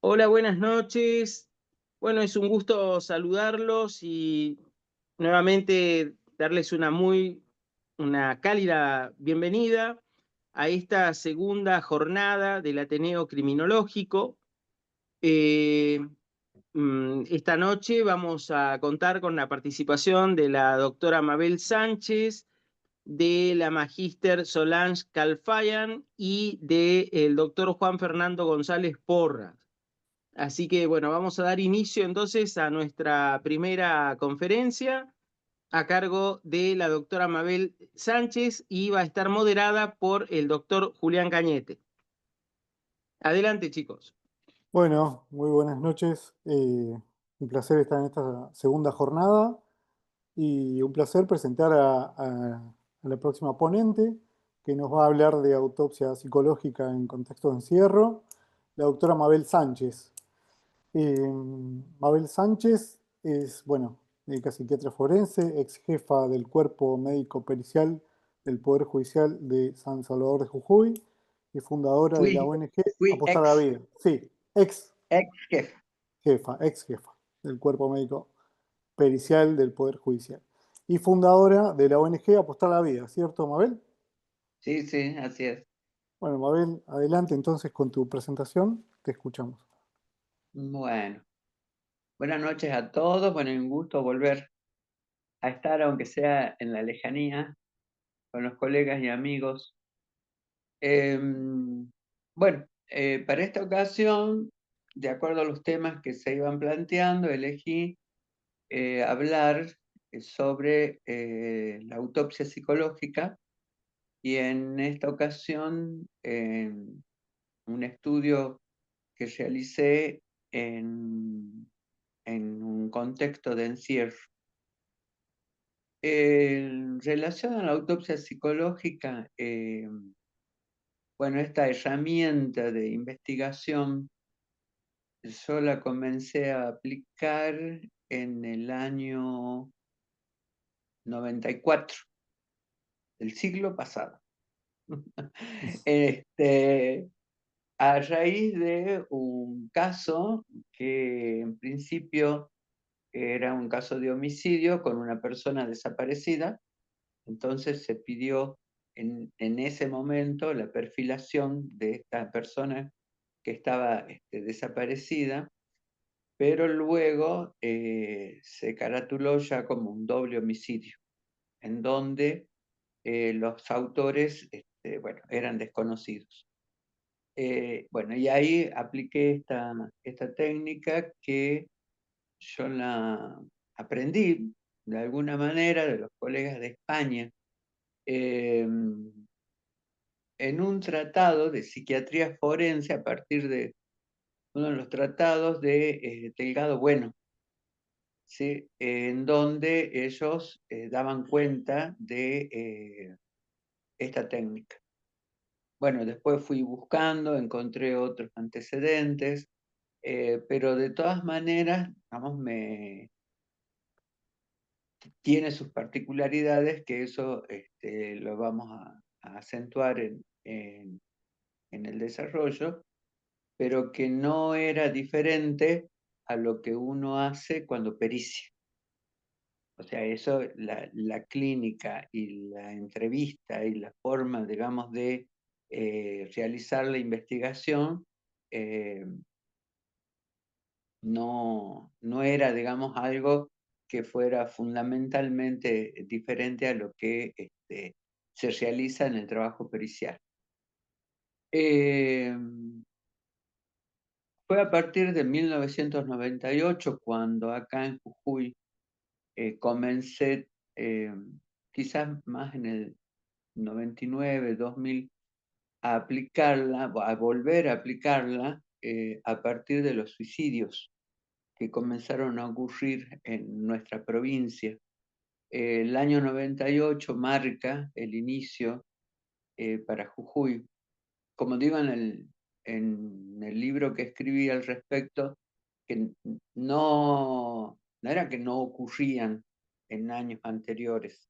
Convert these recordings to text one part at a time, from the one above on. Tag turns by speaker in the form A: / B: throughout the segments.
A: Hola, buenas noches. Bueno, es un gusto saludarlos y nuevamente darles una cálida bienvenida a esta segunda jornada del Ateneo Criminológico. Eh, esta noche vamos a contar con la participación de la doctora Mabel Sánchez, de la magíster Solange Calfayan y del doctor Juan Fernando González Porras. Así que bueno, vamos a dar inicio entonces a nuestra primera conferencia a cargo de la doctora Mabel Sánchez y va a estar moderada por el doctor Julián Cañete. Adelante, chicos.
B: Bueno, muy buenas noches. Un placer estar en esta segunda jornada y un placer presentar a la próxima ponente que nos va a hablar de autopsia psicológica en contexto de encierro, la doctora Mabel Sánchez. Mabel Sánchez es, bueno, médica psiquiatra forense, ex jefa del Cuerpo Médico Pericial del Poder Judicial de San Salvador de Jujuy y fundadora de la
C: Fui,
B: ONG
C: fui
B: Apostar a la Vida. Sí,
C: ex jefe.
B: ex jefa del Cuerpo Médico Pericial del Poder Judicial y fundadora de la ONG Apostar a la Vida, ¿cierto, Mabel?
C: Sí, sí, así es.
B: Bueno, Mabel, adelante entonces con tu presentación, te escuchamos.
C: Bueno, buenas noches a todos. Bueno, un gusto volver a estar, aunque sea en la lejanía, con los colegas y amigos. Bueno, para esta ocasión, de acuerdo a los temas que se iban planteando, elegí hablar sobre la autopsia psicológica y en esta ocasión un estudio que realicé en un contexto de encierro. En relación a la autopsia psicológica, bueno, esta herramienta de investigación yo la comencé a aplicar en el año 94 del siglo pasado. Este, a raíz de un caso que en principio era un caso de homicidio con una persona desaparecida. Entonces se pidió en ese momento la perfilación de esta persona que estaba desaparecida, pero luego se caratuló ya como un doble homicidio, en donde los autores bueno, eran desconocidos. Bueno, y ahí apliqué esta técnica que yo la aprendí de alguna manera de los colegas de España, en un tratado de psiquiatría forense a partir de uno de los tratados de Delgado Bueno, ¿sí? En donde ellos daban cuenta de esta técnica. Bueno, después fui buscando, encontré otros antecedentes, pero de todas maneras, vamos, tiene sus particularidades que eso lo vamos a acentuar en el desarrollo, pero que no era diferente a lo que uno hace cuando pericia. O sea, eso, la clínica y la entrevista y la forma, digamos, de realizar la investigación eh, no era, digamos, algo que fuera fundamentalmente diferente a lo que se realiza en el trabajo pericial. Eh, Fue a partir de 1998 cuando acá en Jujuy comencé, quizás más en el 99, 2000, a aplicarla, a volver a aplicarla a partir de los suicidios que comenzaron a ocurrir en nuestra provincia. El año 98 marca el inicio para Jujuy. Como digo en el libro que escribí al respecto, que no era que no ocurrían en años anteriores,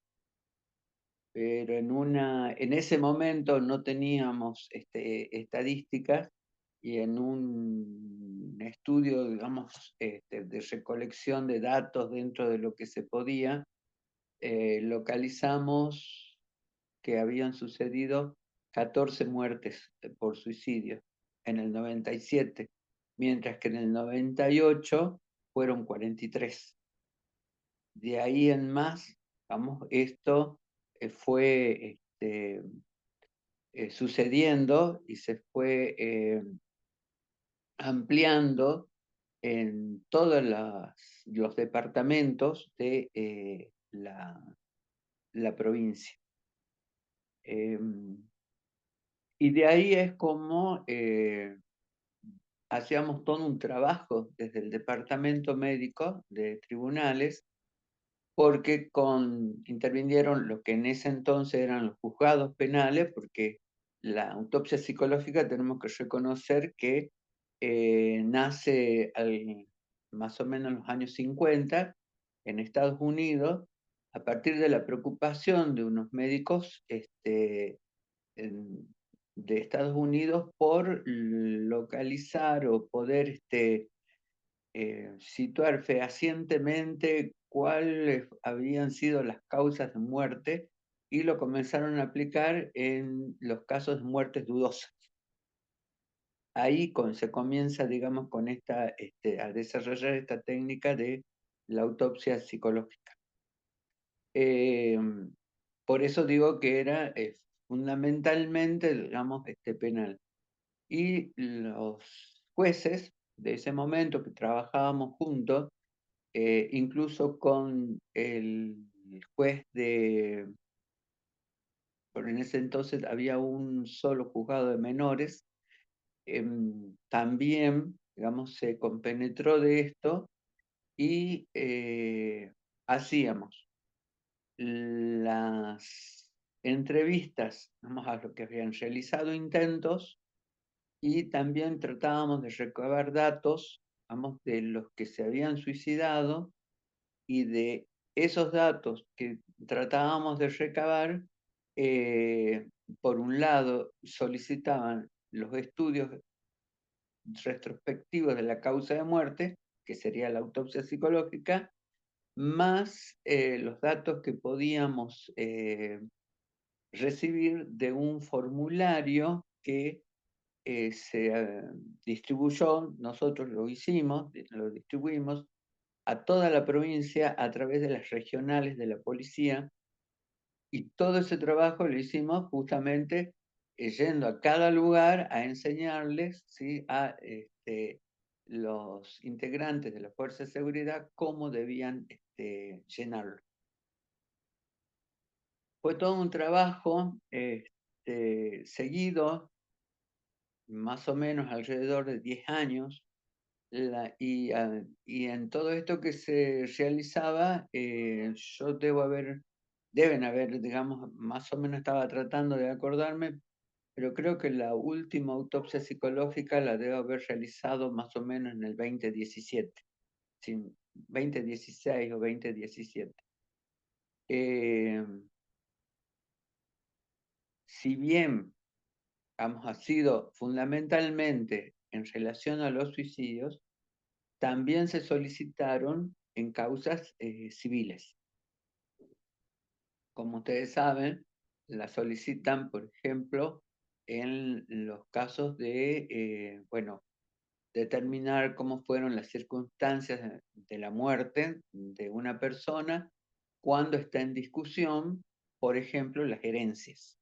C: pero en ese momento no teníamos estadísticas y en un estudio, digamos, de recolección de datos dentro de lo que se podía, localizamos que habían sucedido 14 muertes por suicidio en el 97, mientras que en el 98 fueron 43. De ahí en más, vamos, esto fue sucediendo y se fue ampliando en todos los departamentos de la provincia. Y de ahí es como hacíamos todo un trabajo desde el departamento médico de tribunales, porque intervinieron lo que en ese entonces eran los juzgados penales, porque la autopsia psicológica tenemos que reconocer que nace más o menos en los años 50 en Estados Unidos, a partir de la preocupación de unos médicos de Estados Unidos por localizar o poder situar fehacientemente cuáles habían sido las causas de muerte, y lo comenzaron a aplicar en los casos de muertes dudosas. Ahí se comienza, digamos, con a desarrollar esta técnica de la autopsia psicológica. Por eso digo que era fundamentalmente, digamos, penal. Y los jueces de ese momento que trabajábamos juntos, incluso con el juez por en ese entonces había un solo juzgado de menores, también, digamos, se compenetró de esto y hacíamos las entrevistas, vamos, a lo que habían realizado intentos, y también tratábamos de recabar datos, vamos, de los que se habían suicidado, y de esos datos que tratábamos de recabar, por un lado solicitaban los estudios retrospectivos de la causa de muerte, que sería la autopsia psicológica, más los datos que podíamos recibir de un formulario que se distribuyó, nosotros lo hicimos, lo distribuimos a toda la provincia a través de las regionales de la policía, y todo ese trabajo lo hicimos justamente yendo a cada lugar a enseñarles, ¿sí?, a los integrantes de la Fuerza de Seguridad cómo debían llenarlo. Fue todo un trabajo seguido, más o menos alrededor de 10 años, y en todo esto que se realizaba, deben haber, digamos, más o menos estaba tratando de acordarme, pero creo que la última autopsia psicológica la debo haber realizado más o menos en el 2017, sí, 2016 o 2017. Si bien ha sido fundamentalmente en relación a los suicidios, también se solicitaron en causas civiles. Como ustedes saben, la solicitan, por ejemplo, en los casos de, bueno, determinar cómo fueron las circunstancias de la muerte de una persona cuando está en discusión, por ejemplo, las herencias,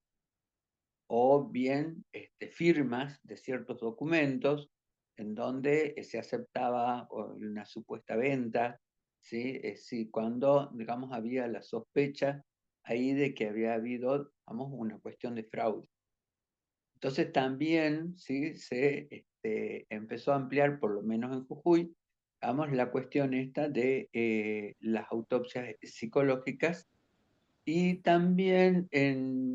C: o bien firmas de ciertos documentos en donde se aceptaba una supuesta venta, ¿sí? Cuando, digamos, había la sospecha ahí de que había habido, vamos, una cuestión de fraude. Entonces también, ¿sí?, se empezó a ampliar, por lo menos en Jujuy, vamos, la cuestión esta de las autopsias psicológicas, y también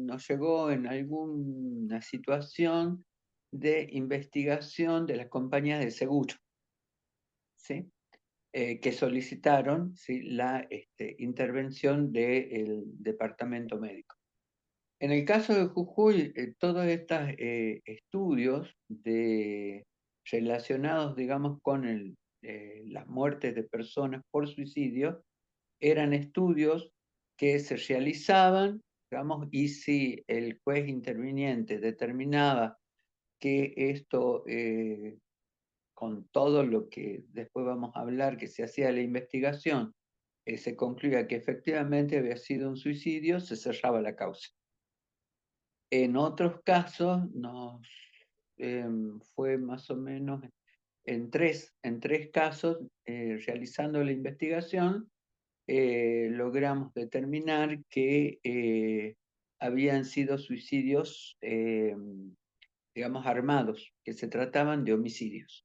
C: nos llegó en alguna situación de investigación de las compañías de seguro, ¿sí? Que solicitaron, ¿sí?, la intervención del departamento médico. En el caso de Jujuy, todos estos estudios de relacionados, digamos, con las muertes de personas por suicidio, eran estudios que se realizaban, digamos, y si el juez interviniente determinaba que esto, con todo lo que después vamos a hablar, que se hacía la investigación, se concluía que efectivamente había sido un suicidio, se cerraba la causa. En otros casos fue más o menos en tres casos, realizando la investigación, logramos determinar que habían sido suicidios, digamos, armados, que se trataban de homicidios.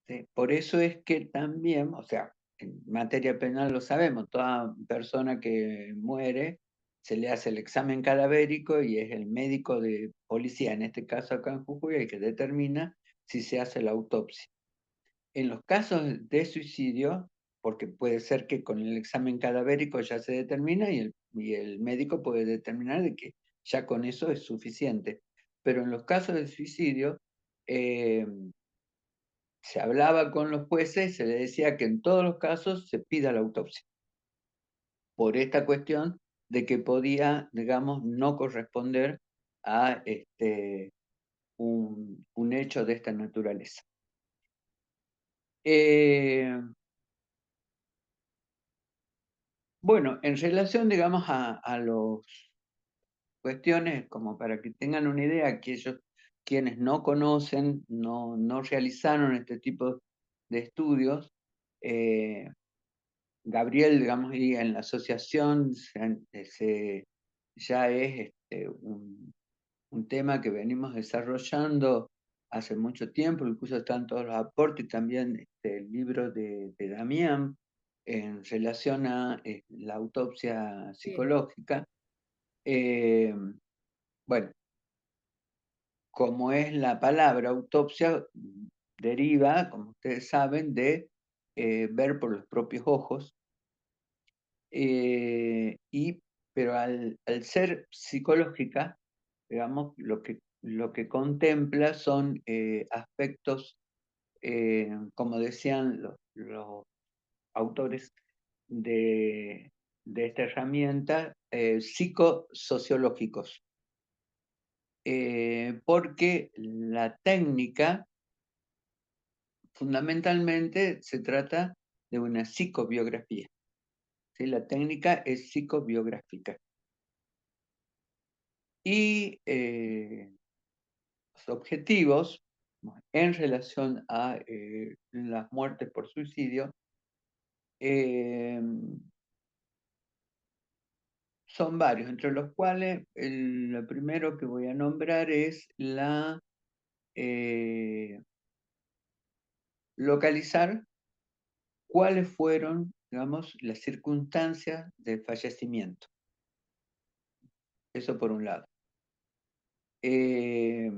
C: ¿Sí? Por eso es que también, o sea, en materia penal lo sabemos, toda persona que muere se le hace el examen cadavérico y es el médico de policía, en este caso acá en Jujuy, el que determina si se hace la autopsia. En los casos de suicidio, porque puede ser que con el examen cadavérico ya se determina y el médico puede determinar de que ya con eso es suficiente. Pero en los casos de suicidio, se hablaba con los jueces, se le decía que en todos los casos se pida la autopsia, por esta cuestión de que podía, digamos, no corresponder a un hecho de esta naturaleza. Bueno, en relación, digamos, a las cuestiones, como para que tengan una idea, aquellos quienes no conocen, no realizaron este tipo de estudios, Gabriel, digamos, y en la asociación ya es un tema que venimos desarrollando hace mucho tiempo, incluso están todos los aportes, también el libro de Damián en relación a la autopsia psicológica. Bueno, como es la palabra autopsia, deriva, como ustedes saben, de ver por los propios ojos, pero al ser psicológica, digamos, lo que contempla son aspectos, como decían los autores de esta herramienta, psicosociológicos. Porque la técnica fundamentalmente se trata de una psicobiografía. ¿Sí? La técnica es psicobiográfica. Y los objetivos en relación a las muertes por suicidio son varios, entre los cuales lo primero que voy a nombrar es localizar cuáles fueron, digamos, las circunstancias del fallecimiento. Eso por un lado. Y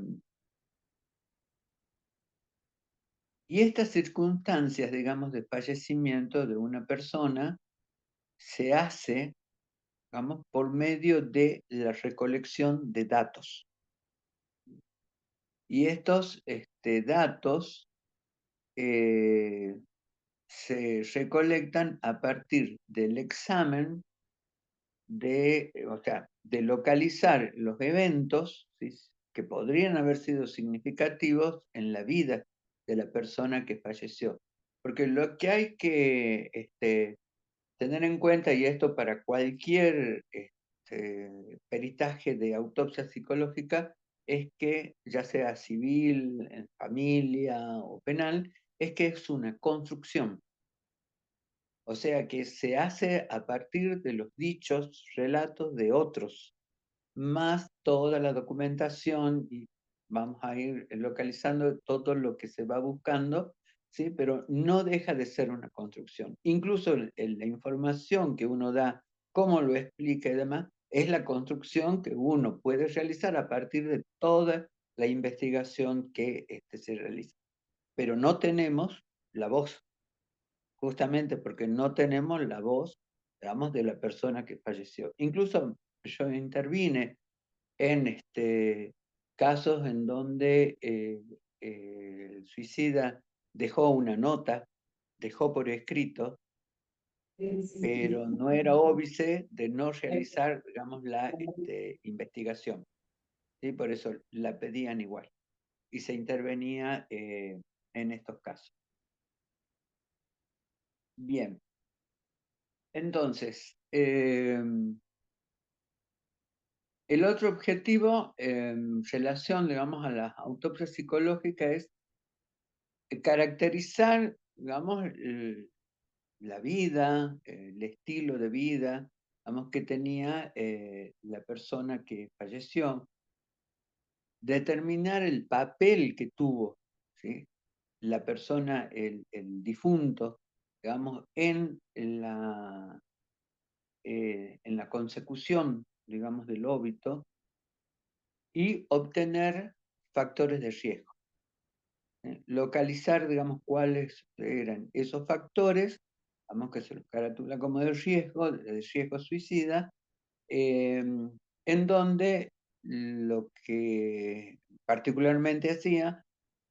C: estas circunstancias, digamos, de fallecimiento de una persona se hace, digamos, por medio de la recolección de datos. Y estos datos se recolectan a partir del examen o sea, de localizar los eventos, ¿sí?, que podrían haber sido significativos en la vida de la persona que falleció. Porque lo que hay que tener en cuenta, y esto para cualquier peritaje de autopsia psicológica, es que ya sea civil, en familia o penal, es que es una construcción. O sea que se hace a partir de los dichos, relatos de otros, más toda la documentación, y vamos a ir localizando todo lo que se va buscando, ¿sí? Pero no deja de ser una construcción. Incluso la información que uno da, cómo lo explica y demás, es la construcción que uno puede realizar a partir de toda la investigación que se realiza. Pero no tenemos la voz, justamente porque no tenemos la voz, digamos, de la persona que falleció. Incluso yo intervine en casos en donde el suicida dejó una nota, dejó por escrito, pero no era óbice de no realizar, digamos, la investigación. ¿Sí? Por eso la pedían igual. Y se intervenía en estos casos. Bien. Entonces, el otro objetivo en relación, digamos, a la autopsia psicológica es caracterizar, digamos, la vida, el estilo de vida, digamos, que tenía la persona que falleció, determinar el papel que tuvo, ¿sí? La persona, el difunto, digamos, en la consecución, digamos, del óbito, y obtener factores de riesgo. Localizar, digamos, cuáles eran esos factores, digamos, que se los caratula como de riesgo suicida, en donde lo que particularmente hacía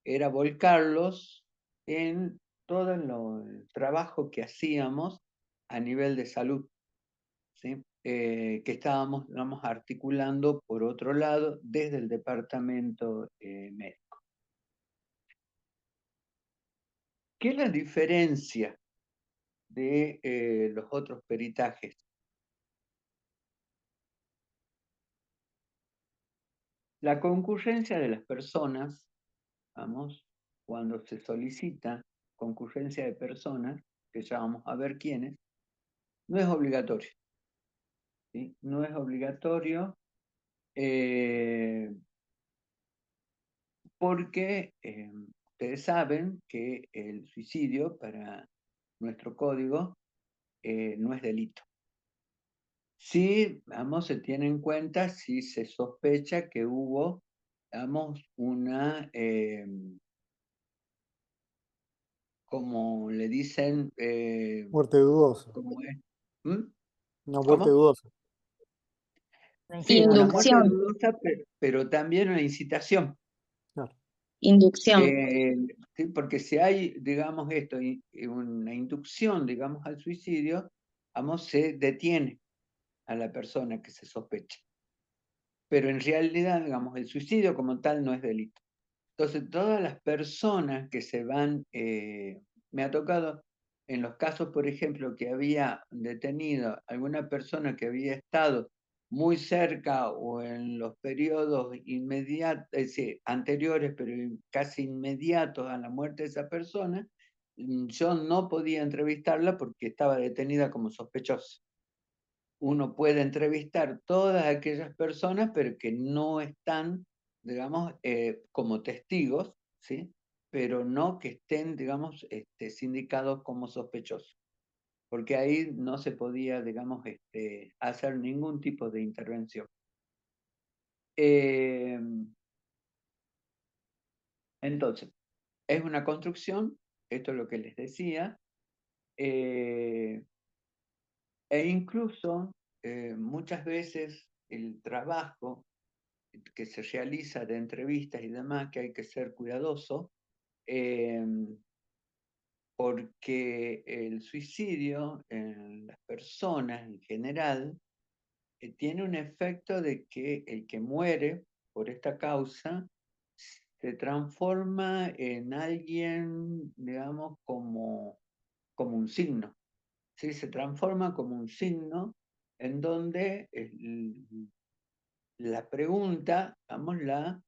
C: era volcarlos en todo el trabajo que hacíamos a nivel de salud, ¿sí? Que estábamos, digamos, articulando por otro lado desde el departamento médico. ¿Qué es la diferencia de los otros peritajes? La concurrencia de las personas, vamos, cuando se solicita concurrencia de personas, que ya vamos a ver quiénes, no es obligatorio, ¿sí? No es obligatorio porque ustedes saben que el suicidio para nuestro código no es delito. Sí, vamos, se tiene en cuenta si se sospecha que hubo, digamos, una, como le dicen,
B: Muerte dudosa.
C: ¿cómo es? ¿Mm?
B: Una muerte
C: ¿Cómo?
B: dudosa.
C: Sí, una muerte
D: Inducción,
C: dudosa, pero también una incitación.
B: Claro.
D: inducción.
C: Sí, porque si hay, digamos, una inducción, digamos, al suicidio, vamos, se detiene a la persona que se sospecha. Pero en realidad, digamos, el suicidio como tal no es delito. Entonces, todas las personas que se van, me ha tocado en los casos, por ejemplo, que había detenido alguna persona que había estado muy cerca o en los periodos inmediatos, es decir, anteriores, pero casi inmediatos a la muerte de esa persona, yo no podía entrevistarla porque estaba detenida como sospechosa. Uno puede entrevistar todas aquellas personas, pero que no están, digamos, como testigos, ¿sí? Pero no que estén, digamos, sindicados como sospechosos, porque ahí no se podía, digamos, hacer ningún tipo de intervención. Entonces, es una construcción, esto es lo que les decía, e incluso muchas veces el trabajo que se realiza de entrevistas y demás, que hay que ser cuidadoso, porque el suicidio en las personas en general tiene un efecto de que el que muere por esta causa se transforma en alguien, digamos, como un signo, ¿sí? Se transforma como un signo en donde la pregunta, digamos,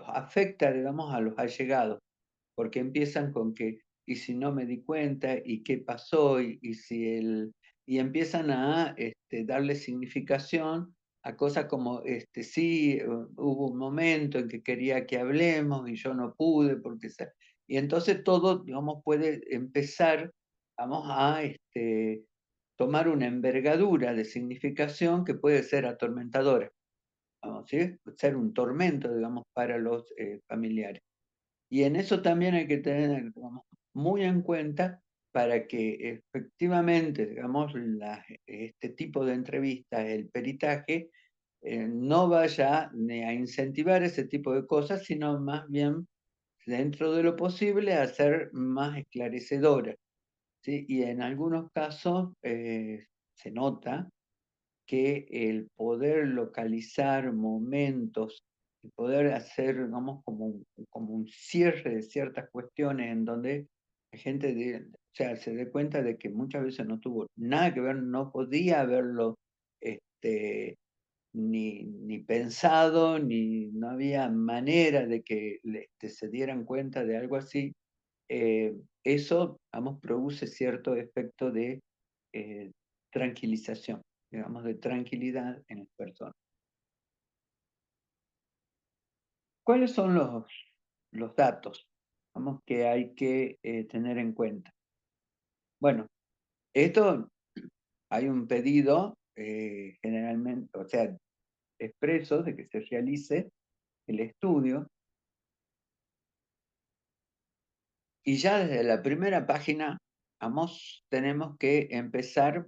C: afecta, digamos, a los allegados, porque empiezan con que, y si no me di cuenta, y qué pasó, y empiezan a darle significación a cosas como, sí, hubo un momento en que quería que hablemos y yo no pude, y entonces todo, digamos, puede empezar, vamos a tomar una envergadura de significación que puede ser atormentadora, ¿sí? Ser un tormento, digamos, para los familiares. Y en eso también hay que tener, digamos, muy en cuenta para que efectivamente, digamos, este tipo de entrevistas, el peritaje, no vaya ni a incentivar ese tipo de cosas, sino más bien, dentro de lo posible, a ser más esclarecedora, ¿sí? Y en algunos casos se nota que el poder localizar momentos, el poder hacer, digamos, como un cierre de ciertas cuestiones en donde la gente o sea, se dé cuenta de que muchas veces no tuvo nada que ver, no podía haberlo ni pensado, ni no había manera de que se dieran cuenta de algo así. Eso, vamos, produce cierto efecto de eh, tranquilización, digamos, de tranquilidad en las personas. ¿Cuáles son los datos, vamos, que hay que tener en cuenta? Bueno, esto hay un pedido generalmente, o sea, expreso de que se realice el estudio, y ya desde la primera página, vamos, tenemos que empezar,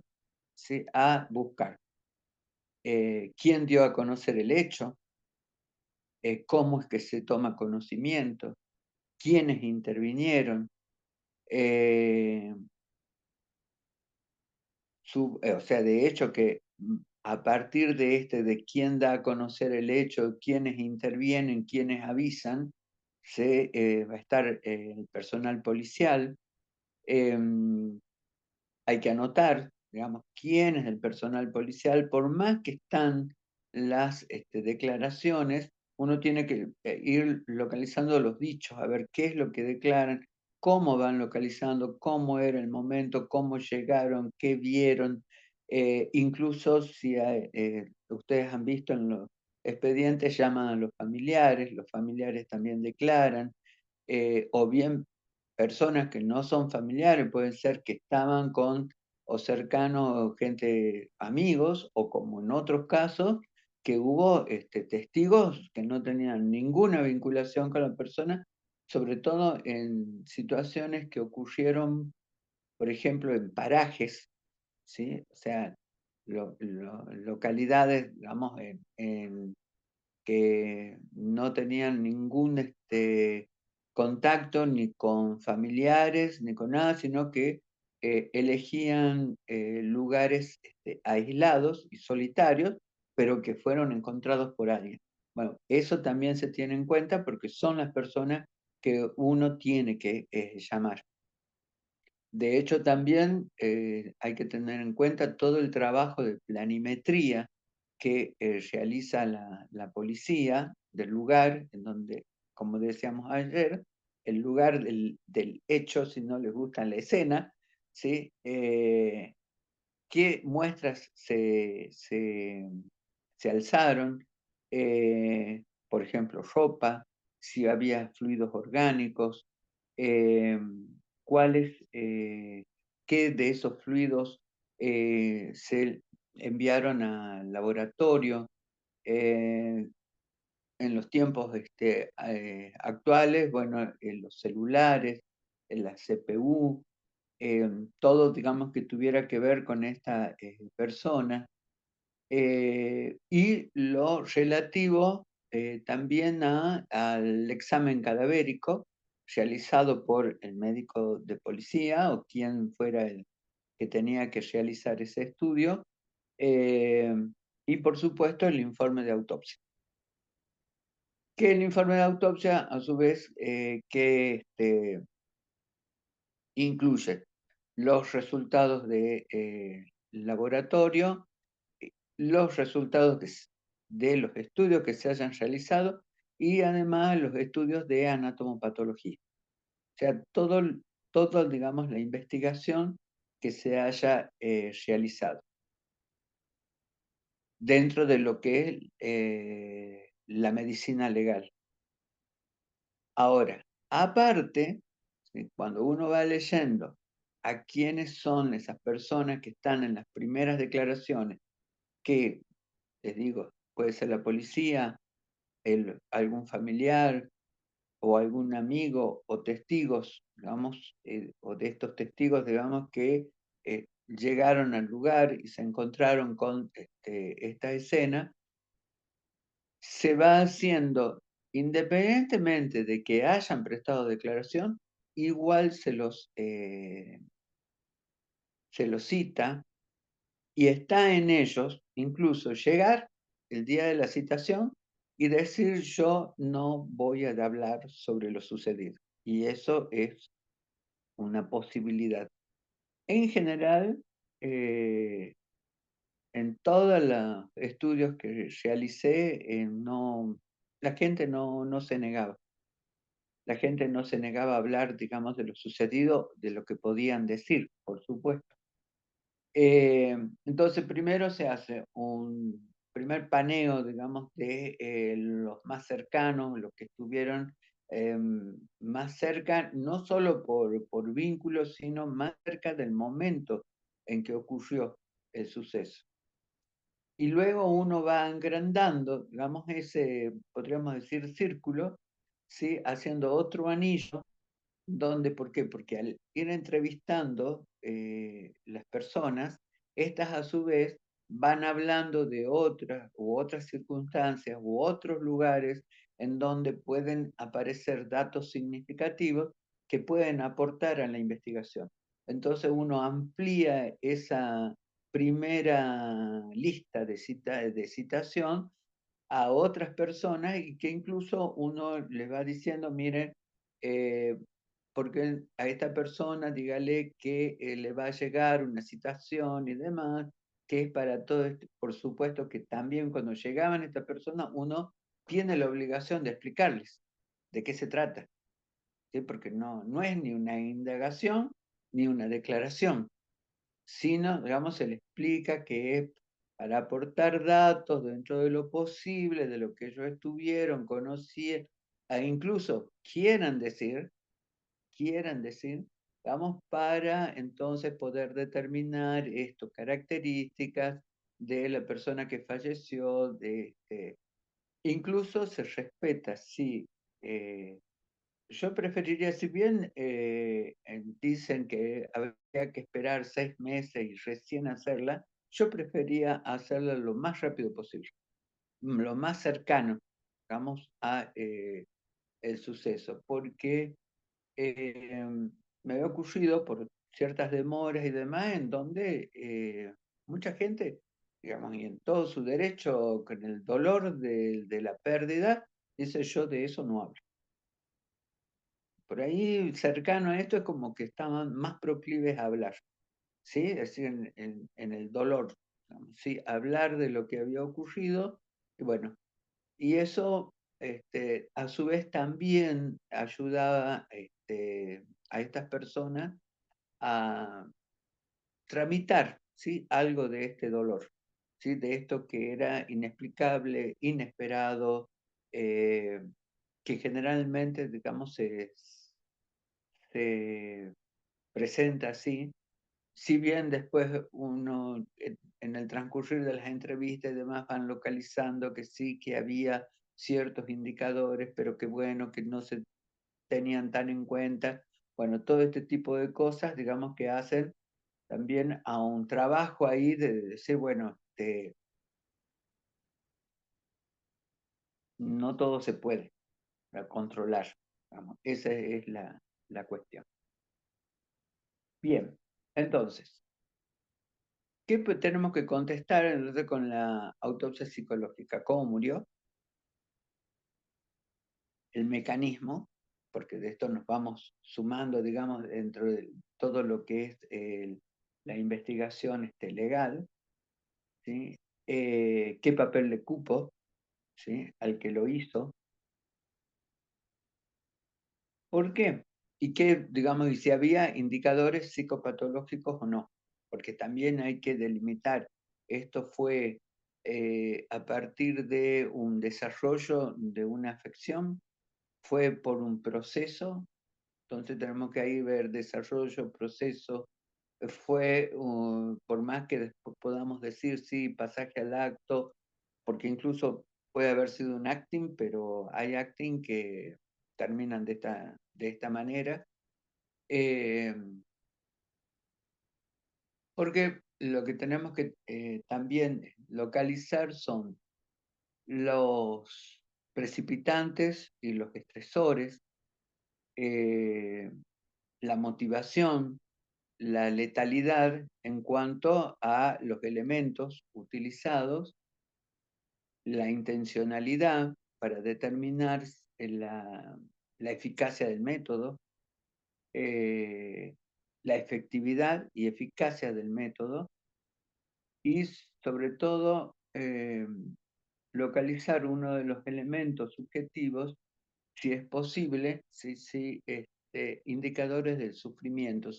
C: ¿sí?, a buscar quién dio a conocer el hecho, cómo es que se toma conocimiento, quiénes intervinieron, eh, o sea, de hecho que a partir de quién da a conocer el hecho, quiénes intervienen, quiénes avisan, va a estar el personal policial. Hay que anotar, digamos, quién es el personal policial, por más que están las declaraciones, uno tiene que ir localizando los dichos, a ver qué es lo que declaran, cómo van localizando, cómo era el momento, cómo llegaron, qué vieron, incluso si ustedes han visto en los expedientes, llaman a los familiares también declaran, o bien personas que no son familiares, pueden ser que estaban con o cercanos, gente, amigos, o como en otros casos, que hubo testigos que no tenían ninguna vinculación con la persona, sobre todo en situaciones que ocurrieron, por ejemplo, en parajes, ¿sí? O sea, localidades, digamos, que no tenían ningún contacto ni con familiares ni con nada, sino que elegían lugares aislados y solitarios, pero que fueron encontrados por alguien. Bueno, eso también se tiene en cuenta porque son las personas que uno tiene que llamar. De hecho, también hay que tener en cuenta todo el trabajo de planimetría que realiza la policía del lugar, en donde, como decíamos ayer, el lugar del hecho, si no les gusta la escena, ¿sí? ¿Qué muestras se alzaron? Por ejemplo, ropa, si había fluidos orgánicos, cuáles, qué de esos fluidos se enviaron al laboratorio. En los tiempos actuales, bueno, en los celulares, en la CPU, todo, digamos, que tuviera que ver con esta persona, y lo relativo también al examen cadavérico realizado por el médico de policía o quien fuera el que tenía que realizar ese estudio, eh, y por supuesto el informe de autopsia. Que el informe de autopsia, a su vez, que incluye los resultados de laboratorio, los resultados de los estudios que se hayan realizado y además los estudios de anatomopatología. O sea, todo, digamos, la investigación que se haya realizado dentro de lo que es la medicina legal. Ahora, aparte, ¿sí?, cuando uno va leyendo a quiénes son esas personas que están en las primeras declaraciones, que, les digo, puede ser la policía, algún familiar o algún amigo o testigos, digamos, o de estos testigos, digamos, que llegaron al lugar y se encontraron con esta escena, se va haciendo, independientemente de que hayan prestado declaración, igual se los cita, y está en ellos incluso llegar el día de la citación y decir yo no voy a hablar sobre lo sucedido. Y eso es una posibilidad. En general, en todos los estudios que realicé, la gente no se negaba. La gente no se negaba a hablar, digamos, de lo sucedido, de lo que podían decir, por supuesto. Entonces, primero se hace un primer paneo, digamos, de los más cercanos, los que estuvieron más cerca, no solo por vínculos, sino más cerca del momento en que ocurrió el suceso. Y luego uno va agrandando, digamos, ese, podríamos decir, círculo, ¿sí? Haciendo otro anillo donde, ¿por qué? Porque al ir entrevistando las personas, estas a su vez van hablando de otras circunstancias u otros lugares en donde pueden aparecer datos significativos que pueden aportar a la investigación. Entonces uno amplía esa primera lista de citación a otras personas y que incluso uno les va diciendo, miren, eh, porque a esta persona dígale que le va a llegar una citación y demás, que es para todo esto. Por supuesto que también cuando llegaban estas personas, uno tiene la obligación de explicarles de qué se trata, ¿sí? Porque no es ni una indagación ni una declaración, sino, digamos, se le explica que es para aportar datos dentro de lo posible, de lo que ellos estuvieron, conocieron, e incluso quieran decir, vamos para entonces poder determinar estas características de la persona que falleció, incluso se respeta, sí. Yo preferiría, si bien dicen que habría que esperar 6 meses y recién hacerla, yo prefería hacerla lo más rápido posible, lo más cercano, digamos, a el suceso, porque me había ocurrido por ciertas demoras y demás, en donde mucha gente, digamos, y en todo su derecho, con el dolor de la pérdida, dice yo de eso no hablo. Por ahí, cercano a esto, es como que estaban más proclives a hablar, ¿sí? Es decir, en el dolor, digamos, ¿sí? Hablar de lo que había ocurrido, y bueno, y eso, a su vez, también ayudaba a estas personas a tramitar, ¿sí? Algo de este dolor, ¿sí? De esto que era inexplicable, inesperado, que generalmente, digamos, se presenta así, si bien después uno en el transcurrir de las entrevistas y demás van localizando que sí, que había ciertos indicadores, pero que bueno, que no se tenían tan en cuenta. Bueno, todo este tipo de cosas, digamos, que hacen también a un trabajo ahí de decir, bueno, no todo se puede controlar. Digamos. Esa es la cuestión. Bien, entonces, ¿qué tenemos que contestar entonces con la autopsia psicológica? ¿Cómo murió? El mecanismo, porque de esto nos vamos sumando, digamos, dentro de todo lo que es la investigación legal, ¿sí? ¿Qué papel le cupo, ¿sí? Al que lo hizo? ¿Por qué? Y qué, digamos, y si había indicadores psicopatológicos o no, porque también hay que delimitar. Esto fue a partir de un desarrollo de una afección, fue por un proceso, entonces tenemos que ahí ver desarrollo, proceso, fue, por más que después podamos decir, sí, pasaje al acto, porque incluso puede haber sido un acting, pero hay acting que terminan de esta manera, eh, porque lo que tenemos que también localizar son los precipitantes y los estresores, la motivación, la letalidad en cuanto a los elementos utilizados, la intencionalidad para determinar la eficacia del método, la efectividad y eficacia del método y sobre todo localizar uno de los elementos subjetivos, si es posible, indicadores del sufrimiento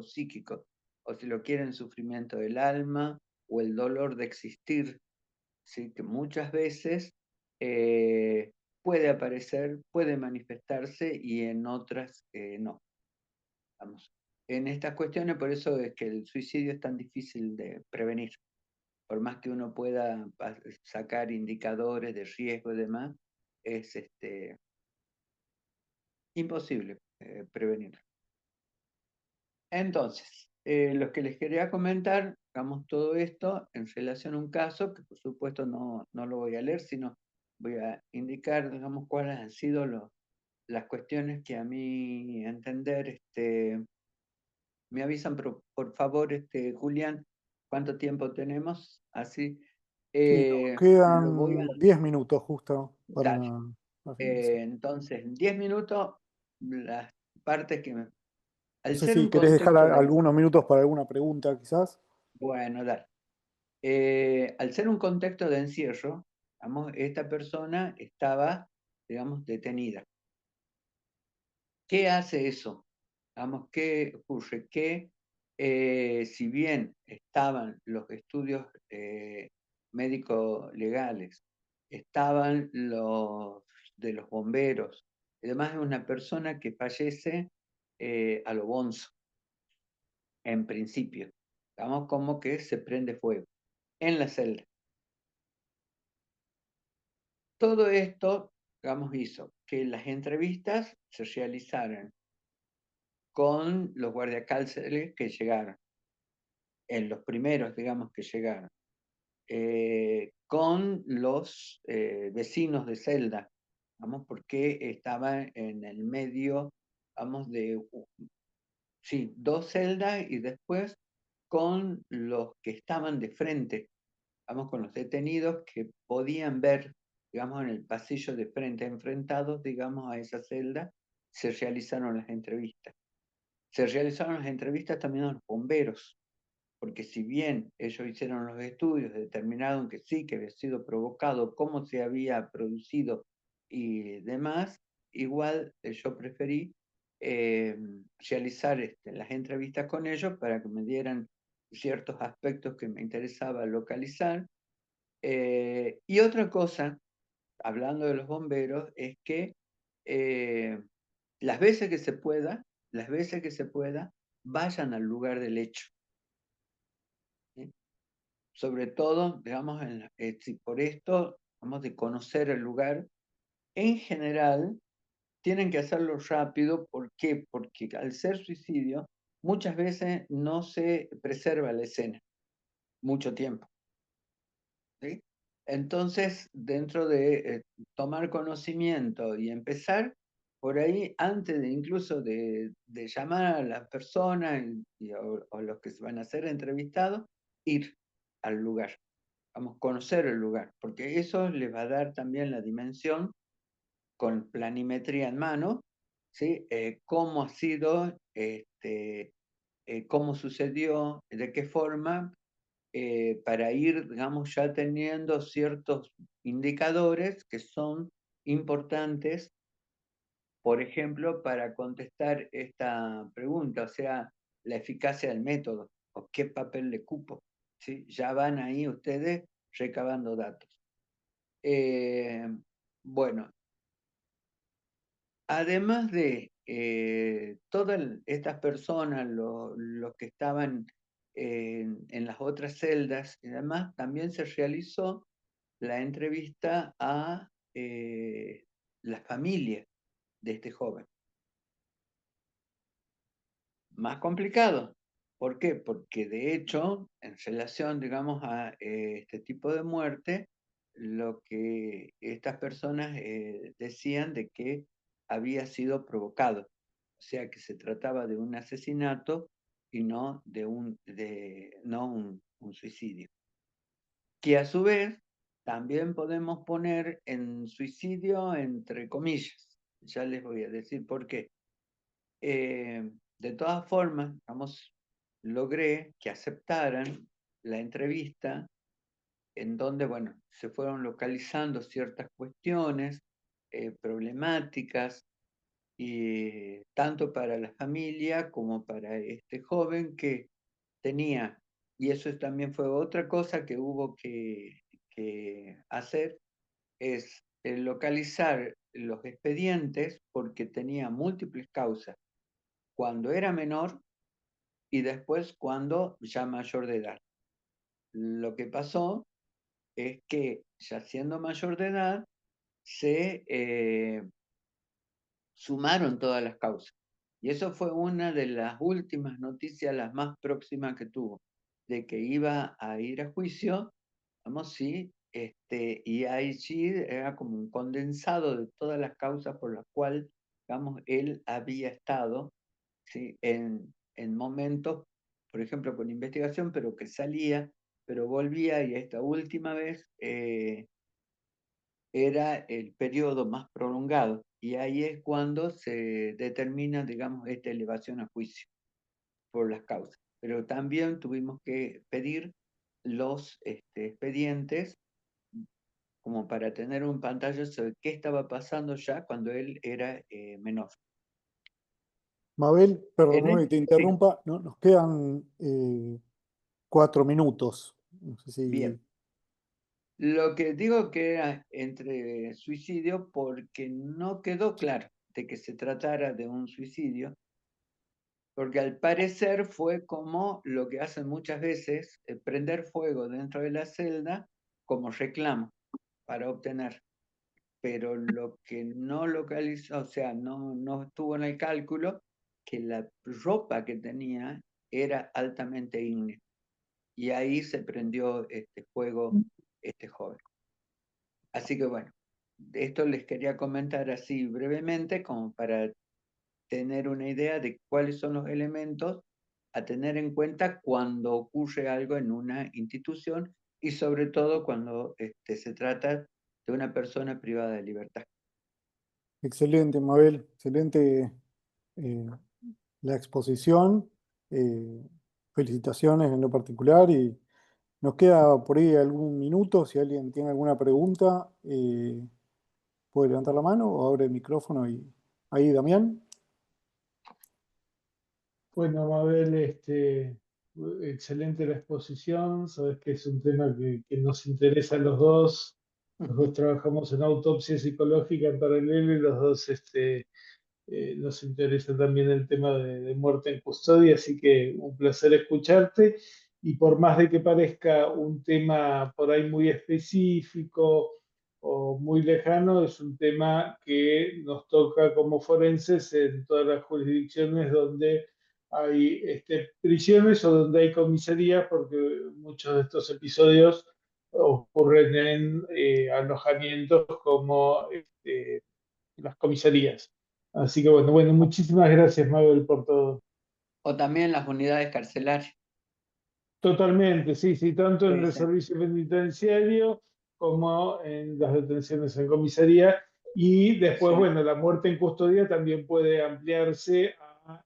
C: psíquico, o si lo quieren, sufrimiento del alma o el dolor de existir, ¿sí? Que muchas veces puede aparecer, puede manifestarse y en otras no. Vamos. En estas cuestiones, por eso es que el suicidio es tan difícil de prevenir. Por más que uno pueda sacar indicadores de riesgo y demás, es imposible prevenirlo. Entonces, lo que les quería comentar, digamos, todo esto en relación a un caso, que por supuesto no lo voy a leer, sino voy a indicar, digamos, cuáles han sido las cuestiones que a mi entender, me avisan, por favor, Julián, cuánto tiempo tenemos, así.
B: Y nos
C: Lo voy a
B: quedan 10 minutos justo para
C: dar.
B: finalizar.
C: Entonces, en 10 minutos, las partes que
B: No
C: al
B: sé
C: ser
B: si
C: un
B: querés dejar
C: contexto de...
B: algunos minutos para alguna pregunta, quizás.
C: Bueno, dar. Al ser un contexto de encierro, digamos, esta persona estaba, digamos, detenida. ¿Qué hace eso? Digamos, ¿qué ocurre? Que si bien estaban los estudios médico-legales, estaban los de los bomberos, y además es una persona que fallece a lo bonzo, en principio. Digamos, como que se prende fuego en la celda. Todo esto, digamos, hizo que las entrevistas se realizaran con los guardiacárceles que llegaron, en los primeros, digamos, que llegaron, con los vecinos de celda, vamos, porque estaban en el medio, vamos, de, sí, 2 celdas y después con los que estaban de frente, vamos, con los detenidos que podían ver, digamos, en el pasillo de frente, enfrentados, digamos, a esa celda, se realizaron las entrevistas. Se realizaron las entrevistas también a los bomberos, porque si bien ellos hicieron los estudios, determinaron que sí, que había sido provocado, cómo se había producido y demás, igual yo preferí realizar las entrevistas con ellos para que me dieran ciertos aspectos que me interesaba localizar. Y otra cosa, hablando de los bomberos, es que las veces que se pueda, vayan al lugar del hecho. ¿Sí? Sobre todo, digamos, si por esto, vamos de conocer el lugar, en general, tienen que hacerlo rápido. ¿Por qué? Porque al ser suicidio, muchas veces no se preserva la escena mucho tiempo. ¿Sí? Entonces, dentro de tomar conocimiento y empezar, por ahí, antes de incluso de llamar a las personas o los que se van a ser entrevistados, ir al lugar. Vamos a conocer el lugar, porque eso les va a dar también la dimensión con planimetría en mano, ¿sí? Cómo ha sido, cómo sucedió, de qué forma, para ir, digamos, ya teniendo ciertos indicadores que son importantes, por ejemplo, para contestar esta pregunta, o sea, la eficacia del método, o qué papel le cupo, ¿sí? Ya van ahí ustedes recabando datos. Bueno, además de todas estas personas, los que estaban en las otras celdas y demás, también se realizó la entrevista a la familia de este joven. Más complicado. ¿Por qué? Porque de hecho, en relación, digamos, a este tipo de muerte, lo que estas personas decían de que había sido provocado, o sea que se trataba de un asesinato y no de un suicidio. Que a su vez también podemos poner en suicidio entre comillas. Ya les voy a decir por qué. De todas formas, logré que aceptaran la entrevista en donde, bueno, se fueron localizando ciertas cuestiones problemáticas, y tanto para la familia como para este joven que tenía, y eso también fue otra cosa que hubo que hacer, es localizar los expedientes porque tenía múltiples causas cuando era menor y después cuando ya mayor de edad. Lo que pasó es que ya siendo mayor de edad se sumaron todas las causas. Y eso fue una de las últimas noticias, las más próximas que tuvo, de que iba a ir a juicio, vamos, sí, y ahí sí era como un condensado de todas las causas por las cuales, digamos, él había estado, ¿sí? En momentos, por ejemplo, con investigación, pero que salía, pero volvía, y esta última vez era el periodo más prolongado, y ahí es cuando se determina, digamos, esta elevación a juicio por las causas. Pero también tuvimos que pedir los expedientes como para tener un pantallazo de qué estaba pasando ya cuando él era menor.
B: Mabel, perdóname que te
C: Sí,
B: interrumpa, nos quedan 4 minutos. No sé
C: bien.
B: si...
C: Lo que digo que era entre suicidio porque no quedó claro de que se tratara de un suicidio, porque al parecer fue como lo que hacen muchas veces, prender fuego dentro de la celda como reclamo para obtener. Pero lo que no localizó, o sea, no estuvo en el cálculo, que la ropa que tenía era altamente ígnea. Y ahí se prendió este fuego este joven. Así que bueno, esto les quería comentar así brevemente como para tener una idea de cuáles son los elementos a tener en cuenta cuando ocurre algo en una institución, y sobre todo cuando se trata de una persona privada de libertad.
B: Excelente, Mabel, excelente eh, la exposición. eh, Felicitaciones en lo particular y nos queda por ahí algún minuto. Si alguien tiene alguna pregunta, puede levantar la mano o abre el micrófono y ahí, Damián.
D: Bueno, Mabel, excelente la exposición. Sabes que es un tema que nos interesa a los dos. Los dos trabajamos en autopsia psicológica en paralelo y los dos nos interesa también el tema de muerte en custodia, así que un placer escucharte. Y por más de que parezca un tema por ahí muy específico o muy lejano, es un tema que nos toca como forenses en todas las jurisdicciones donde hay prisiones o donde hay comisarías, porque muchos de estos episodios ocurren en alojamientos como las comisarías. Así que bueno, muchísimas gracias, Mabel, por todo.
C: O también las unidades carcelarias.
D: Totalmente, sí, tanto en
C: Sí,
D: el
C: sí,
D: servicio penitenciario como en las detenciones en comisaría. Y después,
C: sí.
D: bueno, la muerte en custodia también puede ampliarse a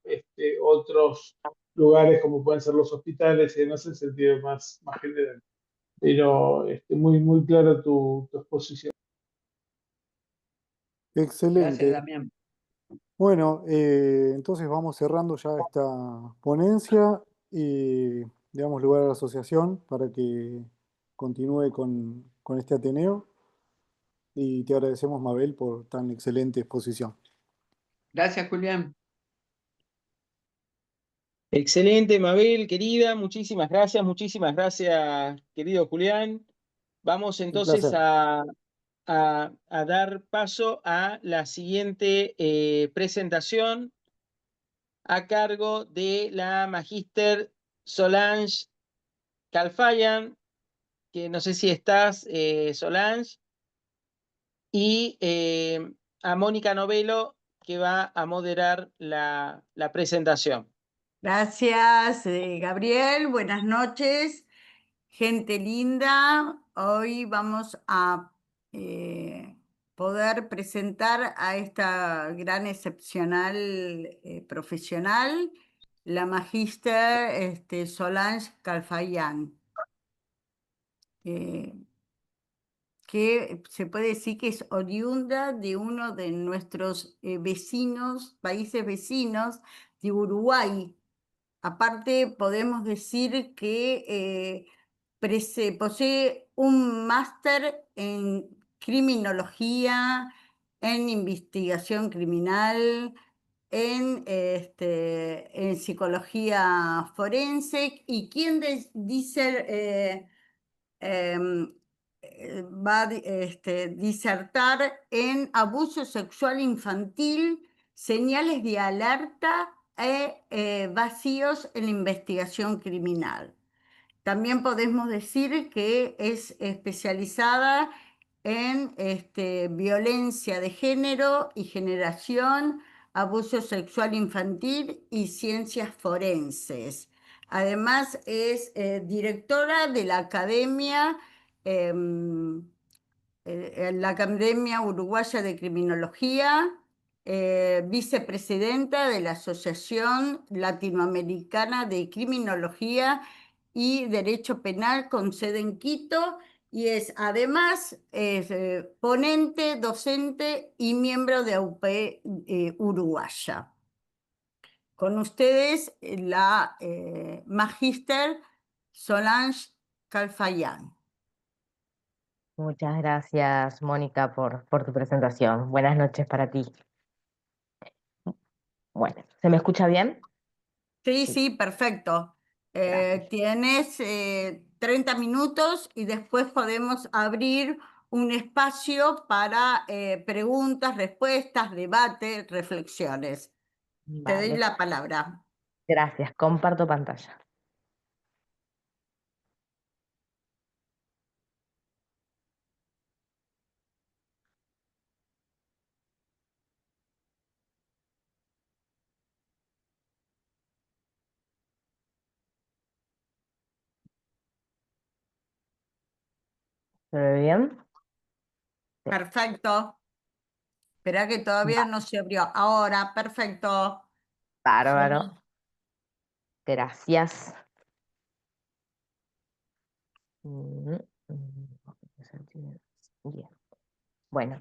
D: otros lugares como pueden ser los hospitales y demás en sentido más general. Pero muy clara tu exposición.
C: Gracias,
B: Excelente.
C: Damián.
B: Bueno, entonces vamos cerrando ya esta ponencia y le damos lugar a la asociación para que continúe con este Ateneo y te agradecemos, Mabel, por tan excelente exposición.
C: Gracias, Julián.
A: Excelente, Mabel, querida, muchísimas gracias, querido Julián. Vamos
B: Un
A: entonces
B: placer.
A: a dar paso a la siguiente presentación a cargo de la magíster Solange Calfayan, que no sé si estás, Solange, y a Mónica Novelo, que va a moderar la presentación.
E: Gracias, Gabriel. Buenas noches, gente linda. Hoy vamos a poder presentar a esta gran, excepcional profesional, la magíster Solange Calfayán, que se puede decir que es oriunda de uno de nuestros vecinos, países vecinos de Uruguay. Aparte, podemos decir que posee un máster en criminología, en investigación criminal, en psicología forense, y quien dice em, va a disertar en abuso sexual infantil, señales de alerta vacíos en la investigación criminal. También podemos decir que es especializada en violencia de género y generación, abuso sexual infantil y ciencias forenses. Además, es directora de em, la Academia Uruguaya de Criminología, vicepresidenta de la Asociación Latinoamericana de Criminología y Derecho Penal con sede en Quito, y es además ponente, docente y miembro de AUPE Uruguaya. Con ustedes, la magíster Solange Calfayán.
F: Muchas gracias, Mónica, por tu presentación. Buenas noches para ti. Bueno, ¿se me escucha bien?
E: Sí,
F: Sí,
E: sí, perfecto.
F: gracias.
E: Tienes 30 minutos y después podemos abrir un espacio para preguntas, respuestas, debate, reflexiones. Te doy
F: Vale,
E: la palabra.
F: gracias. Comparto pantalla. ¿Se ve bien? Sí.
E: Perfecto. Espera que todavía no se abrió. Ahora, perfecto.
F: Bárbaro. Gracias. Mm, Bien. Bueno,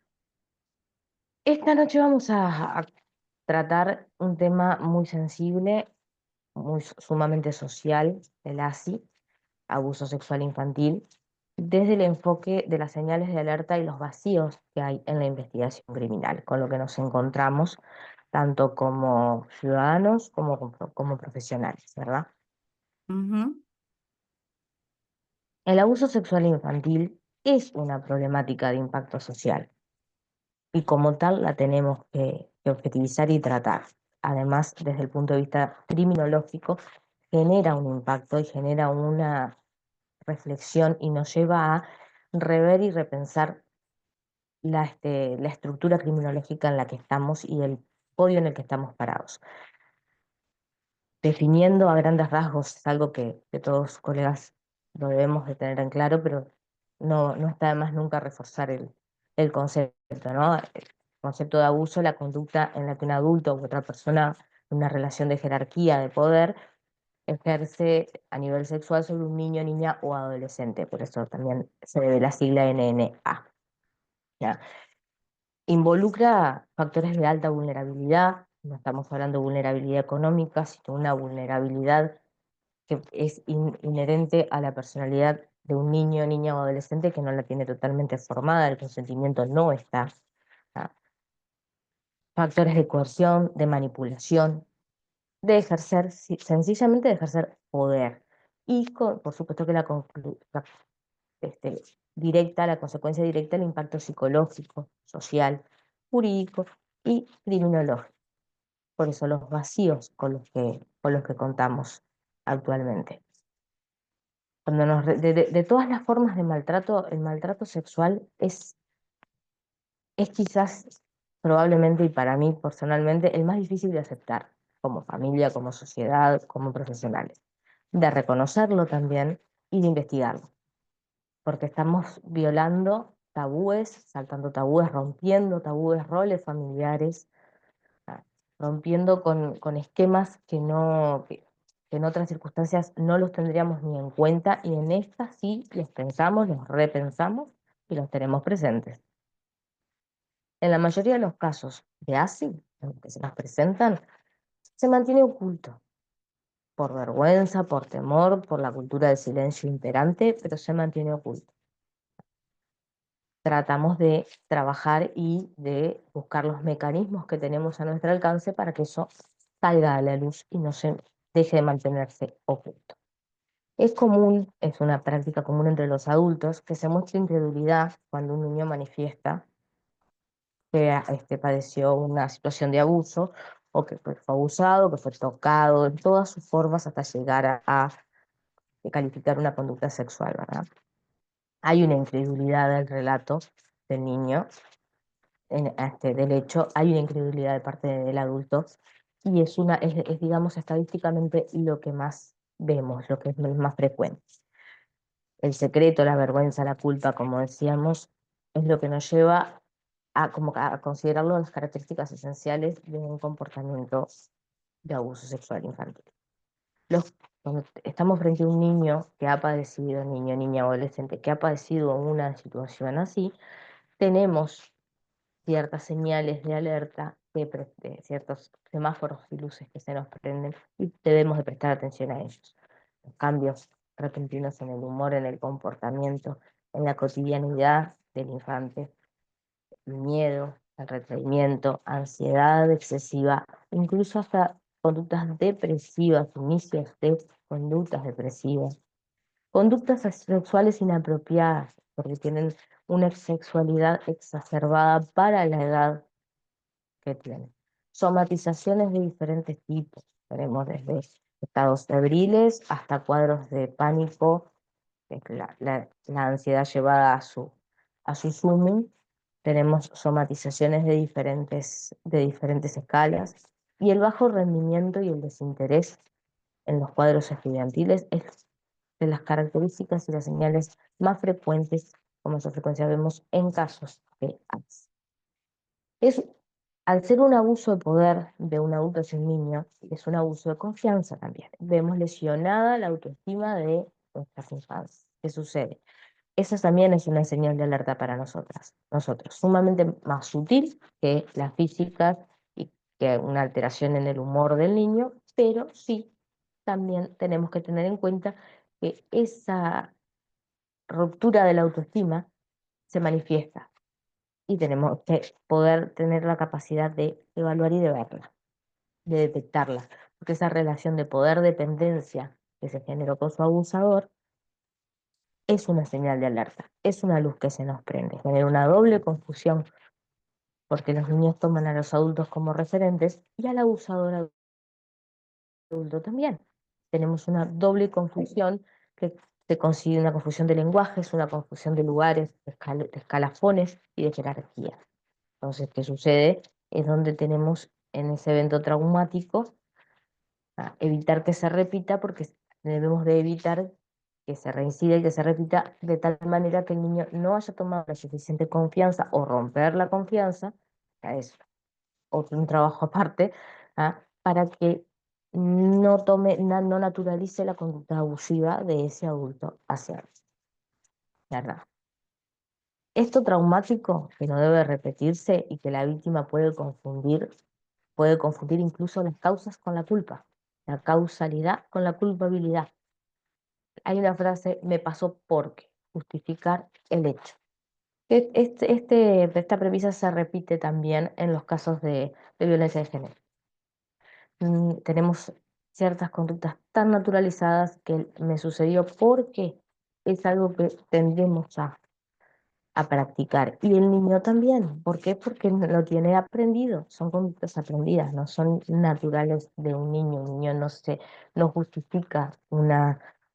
F: esta noche vamos a tratar un tema muy sensible, sumamente social, el ASI, abuso sexual infantil, desde el enfoque de las señales de alerta y los vacíos que hay en la investigación criminal, con lo que nos encontramos tanto como ciudadanos como profesionales, ¿verdad?
E: Ujú,
F: El abuso sexual infantil es una problemática de impacto social y como tal la tenemos que objetivizar y tratar. Además, desde el punto de vista criminológico, genera un impacto y genera una reflexión y nos lleva a rever y repensar la estructura criminológica en la que estamos y el podio en el que estamos parados. Definiendo a grandes rasgos, es algo que todos colegas lo debemos de tener en claro, pero no está de más nunca reforzar el concepto, ¿no? El concepto de abuso, la conducta en la que un adulto u otra persona en una relación de jerarquía, de poder, ejerce a nivel sexual sobre un niño, niña o adolescente. Por eso también se debe la sigla NNA. ¿Ya? Involucra factores de alta vulnerabilidad, no estamos hablando de vulnerabilidad económica, sino una vulnerabilidad que es inherente a la personalidad de un niño, niña o adolescente que no la tiene totalmente formada, el consentimiento no está. ¿Ya? Factores de coerción, de manipulación, de ejercer, sencillamente de ejercer poder. Y por supuesto que este, la consecuencia directa, el impacto psicológico, social, jurídico y criminológico. Por eso los vacíos con los que contamos actualmente. Cuando de todas las formas de maltrato, el maltrato sexual es quizás, probablemente, y para mí personalmente, el más difícil de aceptar como familia, como sociedad, como profesionales. De reconocerlo también y de investigarlo. Porque estamos violando tabúes, saltando tabúes, rompiendo tabúes, roles familiares, rompiendo con esquemas que en otras circunstancias no los tendríamos ni en cuenta, y en estas sí los pensamos, los repensamos y los tenemos presentes. En la mayoría de los casos de ASI, en los que se nos presentan, se mantiene oculto, por vergüenza, por temor, por la cultura del silencio imperante, pero se mantiene oculto. Tratamos de trabajar y de buscar los mecanismos que tenemos a nuestro alcance para que eso salga a la luz y no se deje de mantenerse oculto. Es común, es una práctica común entre los adultos, que se muestre incredulidad cuando un niño manifiesta que padeció una situación de abuso, o que fue abusado, que fue tocado, en todas sus formas hasta llegar a calificar una conducta sexual, ¿verdad? Hay una incredulidad del relato del niño, del hecho, hay una incredulidad de parte del adulto, y es, digamos, estadísticamente lo que más vemos, lo que es más frecuente. El secreto, la vergüenza, la culpa, como decíamos, es lo que nos lleva a considerarlo las características esenciales de un comportamiento de abuso sexual infantil. Cuando estamos frente a un niño que ha padecido, niño, niña, adolescente, que ha padecido una situación así, tenemos ciertas señales de alerta, ciertos semáforos y luces que se nos prenden, y debemos de prestar atención a ellos. Los cambios repentinos en el humor, en el comportamiento, en la cotidianidad del infante, el miedo, el retraimiento, ansiedad excesiva, incluso hasta conductas depresivas, inicios de conductas depresivas, conductas sexuales inapropiadas, porque tienen una sexualidad exacerbada para la edad que tienen. Somatizaciones de diferentes tipos. Tenemos desde estados febriles hasta cuadros de pánico, la ansiedad llevada a su sumum. Tenemos somatizaciones de diferentes escalas, y el bajo rendimiento y el desinterés en los cuadros estudiantiles es de las características y las señales más frecuentes, con mayor frecuencia vemos en casos de AS. Al ser un abuso de poder de un adulto hacia un niño, es un abuso de confianza también. Vemos lesionada la autoestima de nuestras infancias. ¿Qué sucede? Esa también es una señal de alerta para nosotros, sumamente más sutil que las físicas y que una alteración en el humor del niño, pero sí también tenemos que tener en cuenta que esa ruptura de la autoestima se manifiesta, y tenemos que poder tener la capacidad de evaluar y de verla, de detectarla, porque esa relación de poder-dependencia que se generó con su abusador es una señal de alerta, es una luz que se nos prende, genera una doble confusión, porque los niños toman a los adultos como referentes y al abusador adulto también. Tenemos una doble confusión que se consigue una confusión de lenguajes, una confusión de lugares, de escalafones y de jerarquía. Entonces, ¿qué sucede? Es donde tenemos en ese evento traumático evitar que se repita, porque debemos de evitar que se reincida y que se repita, de tal manera que el niño no haya tomado la suficiente confianza o romper la confianza, es un trabajo aparte, para que no naturalice la conducta abusiva de ese adulto hacia él. ¿Verdad? Esto traumático, que no debe repetirse y que la víctima puede confundir incluso las causas con la culpa, la causalidad con la culpabilidad. Hay una frase: me pasó porque, justificar el hecho. Esta premisa se repite también en los casos de violencia de género. Tenemos ciertas conductas tan naturalizadas que me sucedió porque es algo que tendemos a practicar. Y el niño también. ¿Por qué? Porque lo tiene aprendido. Son conductas aprendidas, no son naturales de un niño. Un niño no justifica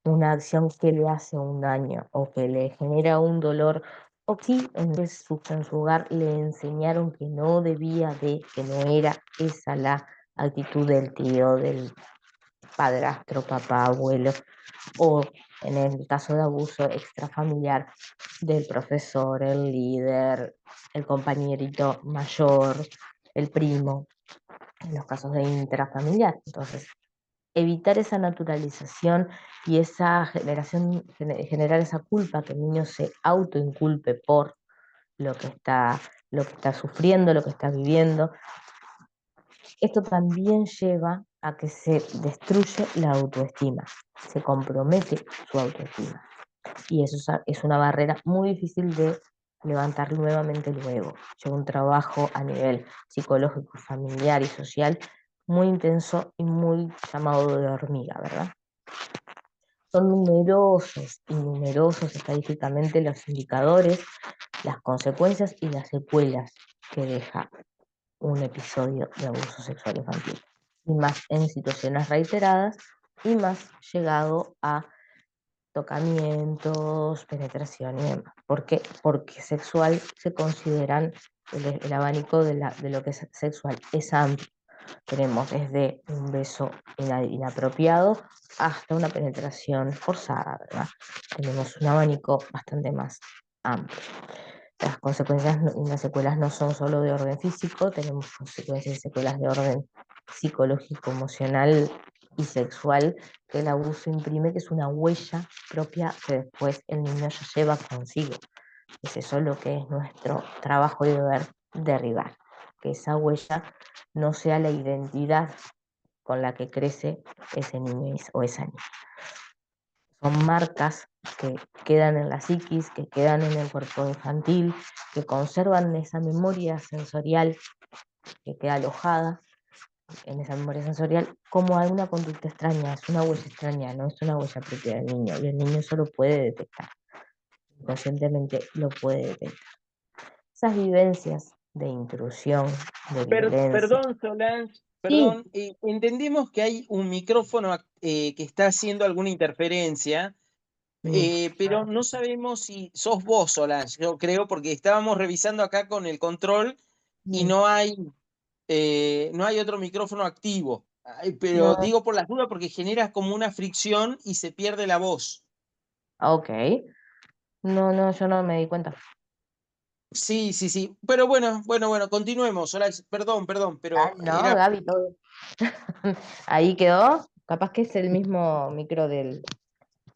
F: una acción que le hace un daño o que le genera un dolor, o que en su hogar le enseñaron que no debía de, que no era esa la actitud del tío, del padrastro, papá, abuelo, o en el caso de abuso extrafamiliar, del profesor, el líder, el compañerito mayor, el primo, en los casos de intrafamiliar. Entonces, evitar esa naturalización y esa generar esa culpa, que el niño se autoinculpe por lo que está sufriendo, lo que está viviendo. Esto también lleva a que se destruye la autoestima, se compromete su autoestima. Y eso es una barrera muy difícil de levantar nuevamente luego. Lleva un trabajo a nivel psicológico, familiar y social muy intenso y muy llamado de hormiga, ¿verdad? Son numerosos y numerosos estadísticamente los indicadores, las consecuencias y las secuelas que deja un episodio de abuso sexual infantil, y más en situaciones reiteradas y más llegado a tocamientos, penetración y demás. ¿Por qué? Porque sexual se consideran, el abanico de lo que es sexual es amplio. Tenemos desde un beso inapropiado hasta una penetración forzada, ¿verdad? Tenemos un abanico bastante más amplio. Las consecuencias y las secuelas no son solo de orden físico, tenemos consecuencias y secuelas de orden psicológico, emocional y sexual que el abuso imprime, que es una huella propia que después el niño ya lleva consigo. Es eso lo que es nuestro trabajo y deber, derribar, que esa huella no sea la identidad con la que crece ese niño o esa niña. Son marcas que quedan en la psiquis, que quedan en el cuerpo infantil, que conservan esa memoria sensorial que queda alojada en esa memoria sensorial como alguna conducta extraña, es una huella extraña, no es una huella propia del niño, y el niño eso lo puede detectar, inconscientemente lo puede detectar. Esas vivencias de intrusión, de violencia.
A: Perdón, Solange,
F: Sí,
A: perdón. Entendemos que hay un micrófono que está haciendo alguna interferencia, pero no sabemos si sos vos, Solange, yo creo, porque estábamos revisando acá con el control y no hay otro micrófono activo. Ay, pero
F: no,
A: digo por las dudas porque generas como una fricción y se pierde la voz.
F: ok, no, yo no me di cuenta.
A: Sí, sí, sí. Pero bueno, continuemos, Solange. Perdón, pero
F: No, Gaby, todo. Ahí quedó, capaz que es el mismo micro del...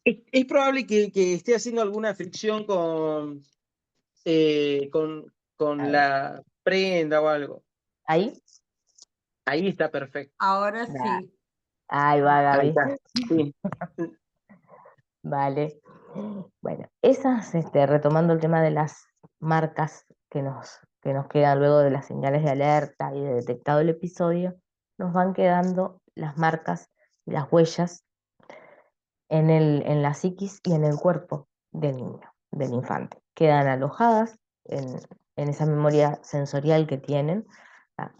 A: es probable que esté haciendo alguna fricción
F: A
A: con
F: ver,
A: la prenda o algo.
F: ahí.
A: Ahí está perfecto.
E: Ahora
F: Da-
E: sí.
F: Ahí va,
A: Ahí
F: Gaby.
A: está. Sí.
F: Vale. Bueno, esas, retomando el tema de las marcas que nos quedan luego de las señales de alerta y de detectado el episodio, nos van quedando las marcas y las huellas en la psiquis y en el cuerpo del niño, del infante. Quedan alojadas en esa memoria sensorial que tienen,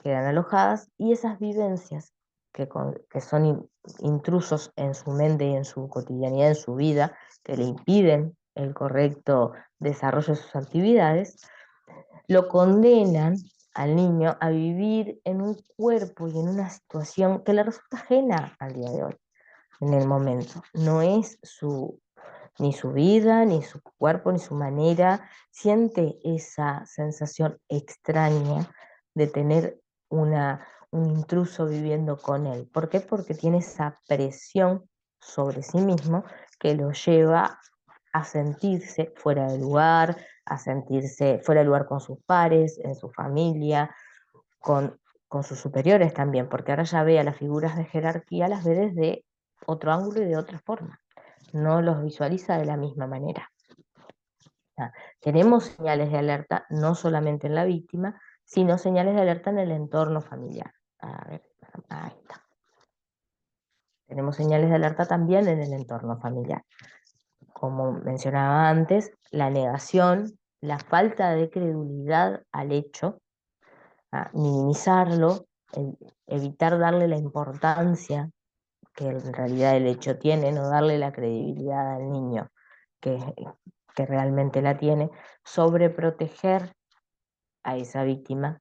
F: quedan alojadas, y esas vivencias que son intrusos en su mente y en su cotidianidad, en su vida, que le impiden el correcto desarrollo de sus actividades, lo condenan al niño a vivir en un cuerpo y en una situación que le resulta ajena al día de hoy, en el momento. No es ni su vida, ni su cuerpo, ni su manera. Siente esa sensación extraña de tener un intruso viviendo con él. ¿Por qué? Porque tiene esa presión sobre sí mismo que lo lleva a sentirse fuera de lugar, a sentirse fuera de lugar con sus pares, en su familia, con sus superiores también, porque ahora ya ve a las figuras de jerarquía, las ve desde otro ángulo y de otra forma, no los visualiza de la misma manera. Tenemos señales de alerta no solamente en la víctima, sino señales de alerta en el entorno familiar. A ver, ahí está. Tenemos señales de alerta también en el entorno familiar. Como mencionaba antes, la negación, la falta de credulidad al hecho, minimizarlo, evitar darle la importancia que en realidad el hecho tiene, no darle la credibilidad al niño que realmente la tiene, sobreproteger a esa víctima.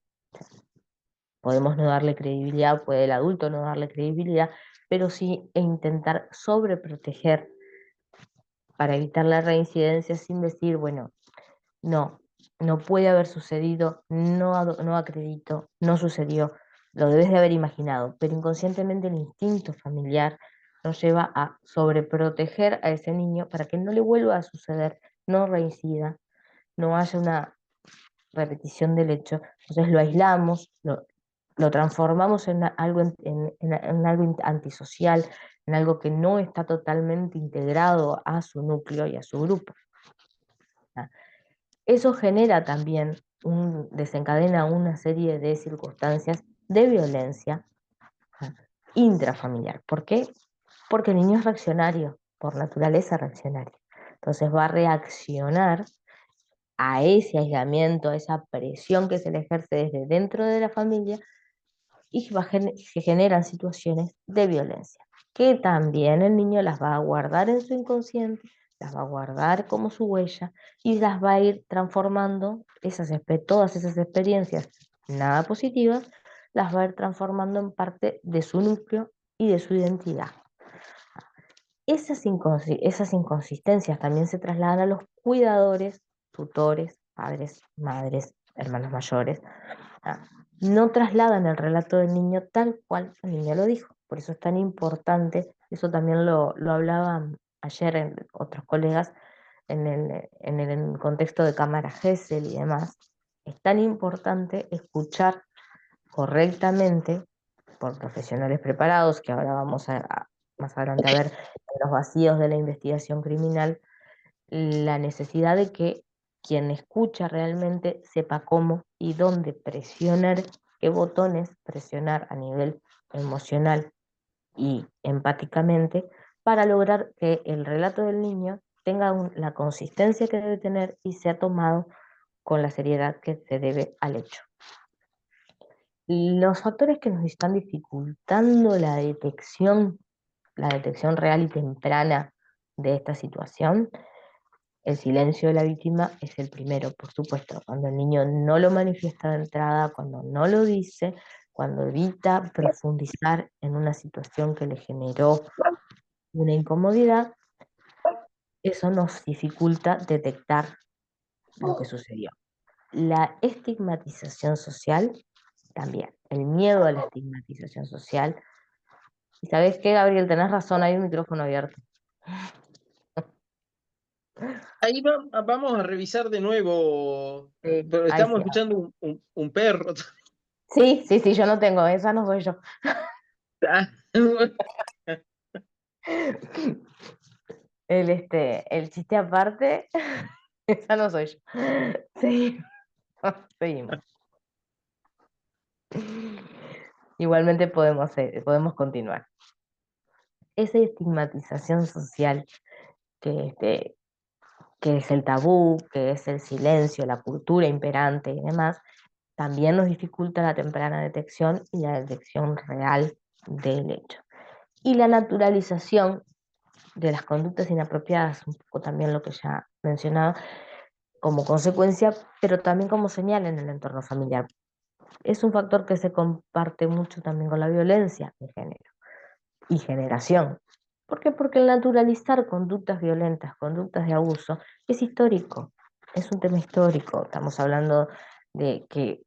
F: Podemos no darle credibilidad, puede el adulto no darle credibilidad, pero sí intentar sobreproteger para evitar la reincidencia sin decir, bueno, no puede haber sucedido, no acredito, no sucedió, lo debes de haber imaginado, pero inconscientemente el instinto familiar nos lleva a sobreproteger a ese niño para que no le vuelva a suceder, no reincida, no haya una repetición del hecho. Entonces lo aislamos, lo transformamos en algo, en algo antisocial, en algo que no está totalmente integrado a su núcleo y a su grupo. Eso genera también, desencadena una serie de circunstancias de violencia intrafamiliar. ¿Por qué? Porque el niño es reaccionario, por naturaleza reaccionario. Entonces va a reaccionar a ese aislamiento, a esa presión que se le ejerce desde dentro de la familia y se generan situaciones de violencia, que también el niño las va a guardar en su inconsciente, las va a guardar como su huella y las va a ir transformando, todas esas experiencias nada positivas, las va a ir transformando en parte de su núcleo y de su identidad. Esas inconsistencias también se trasladan a los cuidadores, tutores, padres, madres, hermanos mayores. No trasladan el relato del niño tal cual el niño lo dijo. Por eso es tan importante, eso también lo hablaban ayer otros colegas en el contexto de Cámara Gesell y demás. Es tan importante escuchar correctamente por profesionales preparados, que ahora vamos más adelante a ver los vacíos de la investigación criminal, la necesidad de que quien escucha realmente sepa cómo y dónde presionar, qué botones presionar a nivel emocional y empáticamente para lograr que el relato del niño tenga la consistencia que debe tener y sea tomado con la seriedad que se debe al hecho. Los factores que nos están dificultando la detección real y temprana de esta situación, el silencio de la víctima es el primero, por supuesto, cuando el niño no lo manifiesta de entrada, cuando no lo dice, cuando evita profundizar en una situación que le generó una incomodidad, eso nos dificulta detectar lo que sucedió. La estigmatización social también, el miedo a la estigmatización social. ¿Y sabes qué, Gabriel? Tenés razón, hay un micrófono abierto.
A: Ahí vamos a revisar de nuevo,
F: Sí,
A: pero
F: ahí
A: estamos
F: sí.
A: escuchando un perro.
F: Sí, yo no tengo, esa no soy yo. El chiste aparte, esa no soy yo. Sí, seguimos. Igualmente podemos continuar. Esa estigmatización social que es el tabú, que es el silencio, la cultura imperante y demás, también nos dificulta la temprana detección y la detección real del hecho. Y la naturalización de las conductas inapropiadas, un poco también lo que ya mencionaba, como consecuencia, pero también como señal en el entorno familiar. Es un factor que se comparte mucho también con la violencia de género y generación. ¿Por qué? Porque el naturalizar conductas violentas, conductas de abuso, es histórico, es un tema histórico. Estamos hablando de que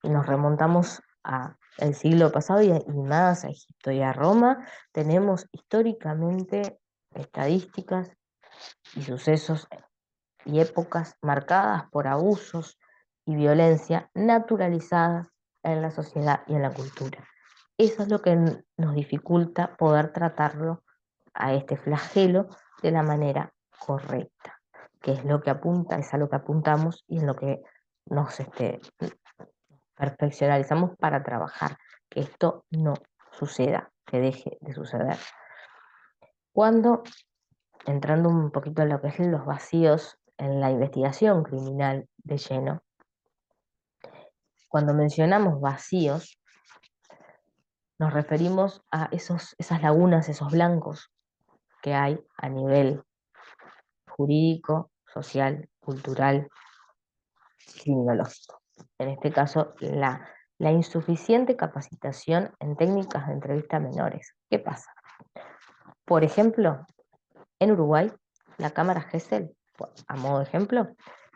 F: nos remontamos al siglo pasado y más a Egipto y a Roma. Tenemos históricamente estadísticas y sucesos y épocas marcadas por abusos y violencia naturalizadas en la sociedad y en la cultura. Eso es lo que nos dificulta poder tratarlo a este flagelo de la manera correcta, que es lo que apunta, es a lo que apuntamos y en lo que nos perfeccionalizamos para trabajar, que esto no suceda, que deje de suceder. Cuando, entrando un poquito en lo que es los vacíos en la investigación criminal de lleno, cuando mencionamos vacíos, nos referimos a esas lagunas, esos blancos que hay a nivel jurídico, social, cultural, criminológico. En este caso, la insuficiente capacitación en técnicas de entrevista a menores. ¿Qué pasa? Por ejemplo, en Uruguay, la cámara Gesell, a modo de ejemplo,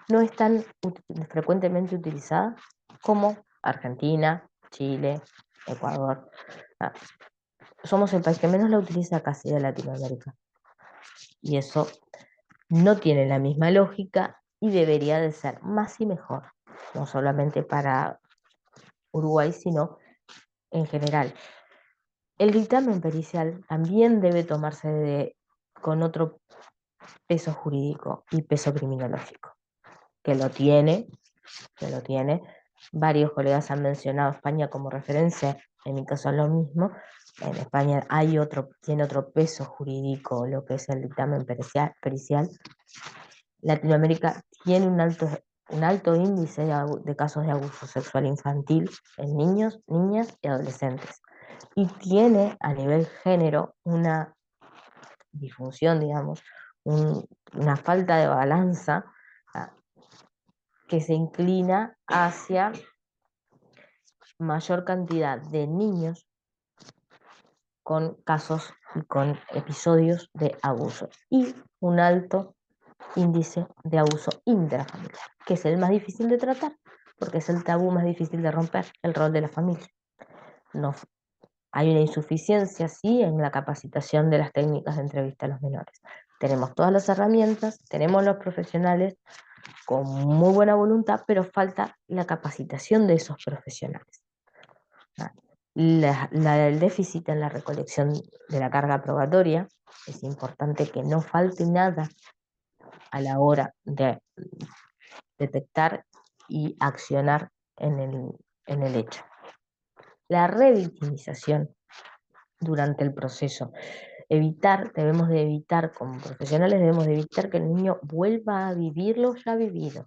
F: no es tan frecuentemente utilizada como Argentina, Chile, Ecuador. Somos el país que menos la utiliza casi de Latinoamérica. Y eso no tiene la misma lógica y debería de ser más y mejor, no solamente para Uruguay, sino en general. El dictamen pericial también debe tomarse con otro peso jurídico y peso criminológico, que lo tiene. Varios colegas han mencionado España como referencia, en mi caso es lo mismo. En España tiene otro peso jurídico lo que es el dictamen pericial. Latinoamérica tiene un alto índice de casos de abuso sexual infantil en niños, niñas y adolescentes. Y tiene a nivel género una disfunción, digamos, una falta de balanza que se inclina hacia mayor cantidad de niños con casos y con episodios de abuso y un alto índice de abuso intrafamiliar, que es el más difícil de tratar, porque es el tabú más difícil de romper, el rol de la familia. No, hay una insuficiencia, sí, en la capacitación de las técnicas de entrevista a los menores. Tenemos todas las herramientas, tenemos los profesionales con muy buena voluntad, pero falta la capacitación de esos profesionales. El déficit en la recolección de la carga probatoria, es importante que no falte nada a la hora de detectar y accionar en el hecho. La revictimización durante el proceso. Como profesionales debemos de evitar que el niño vuelva a vivir lo ya vivido.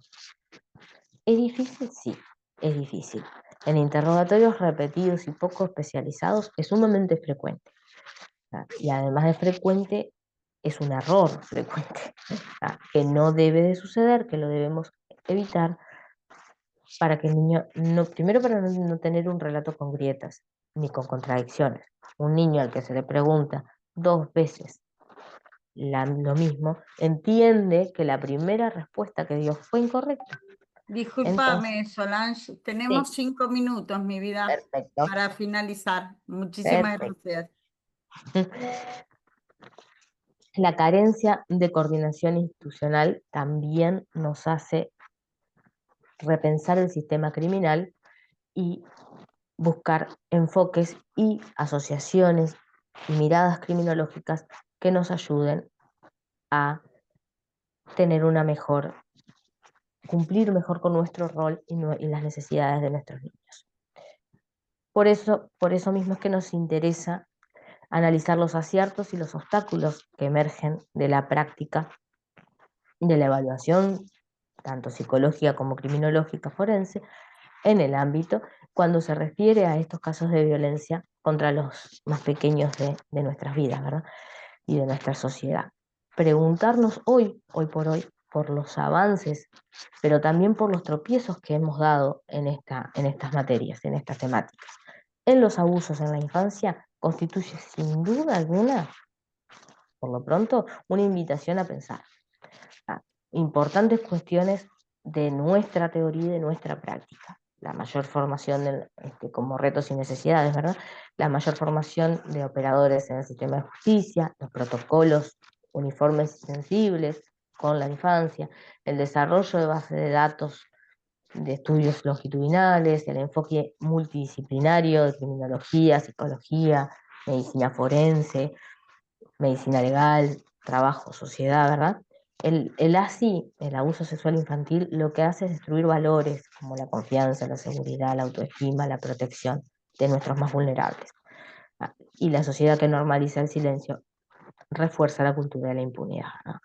F: ¿Es difícil? Sí, es difícil. En interrogatorios repetidos y poco especializados es sumamente frecuente. Y además de frecuente, es un error frecuente, que no debe de suceder, que lo debemos evitar para que el niño, primero para no tener un relato con grietas ni con contradicciones. Un niño al que se le pregunta 2 veces lo mismo, entiende que la primera respuesta que dio fue incorrecta.
E: Discúlpame, Solange, tenemos 5 minutos, mi vida,
F: Perfecto.
E: para finalizar. Muchísimas
F: Perfecto.
E: gracias.
F: La carencia de coordinación institucional también nos hace repensar el sistema criminal y buscar enfoques y asociaciones y miradas criminológicas que nos ayuden a tener cumplir mejor con nuestro rol y las necesidades de nuestros niños. Por eso mismo es que nos interesa analizar los aciertos y los obstáculos que emergen de la práctica de la evaluación, tanto psicológica como criminológica forense, en el ámbito cuando se refiere a estos casos de violencia contra los más pequeños de nuestras vidas, ¿verdad? Y de nuestra sociedad. Preguntarnos hoy por hoy, por los avances, pero también por los tropiezos que hemos dado en estas materias, en estas temáticas. En los abusos en la infancia constituye sin duda alguna, por lo pronto, una invitación a pensar importantes cuestiones de nuestra teoría y de nuestra práctica. La mayor formación como retos y necesidades, ¿verdad? La mayor formación de operadores en el sistema de justicia, los protocolos uniformes y sensibles con la infancia, el desarrollo de bases de datos de estudios longitudinales, el enfoque multidisciplinario de criminología, psicología, medicina forense, medicina legal, trabajo, sociedad, ¿verdad? El ASI, el abuso sexual infantil, lo que hace es destruir valores como la confianza, la seguridad, la autoestima, la protección de nuestros más vulnerables. Y la sociedad que normaliza el silencio refuerza la cultura de la impunidad, ¿no?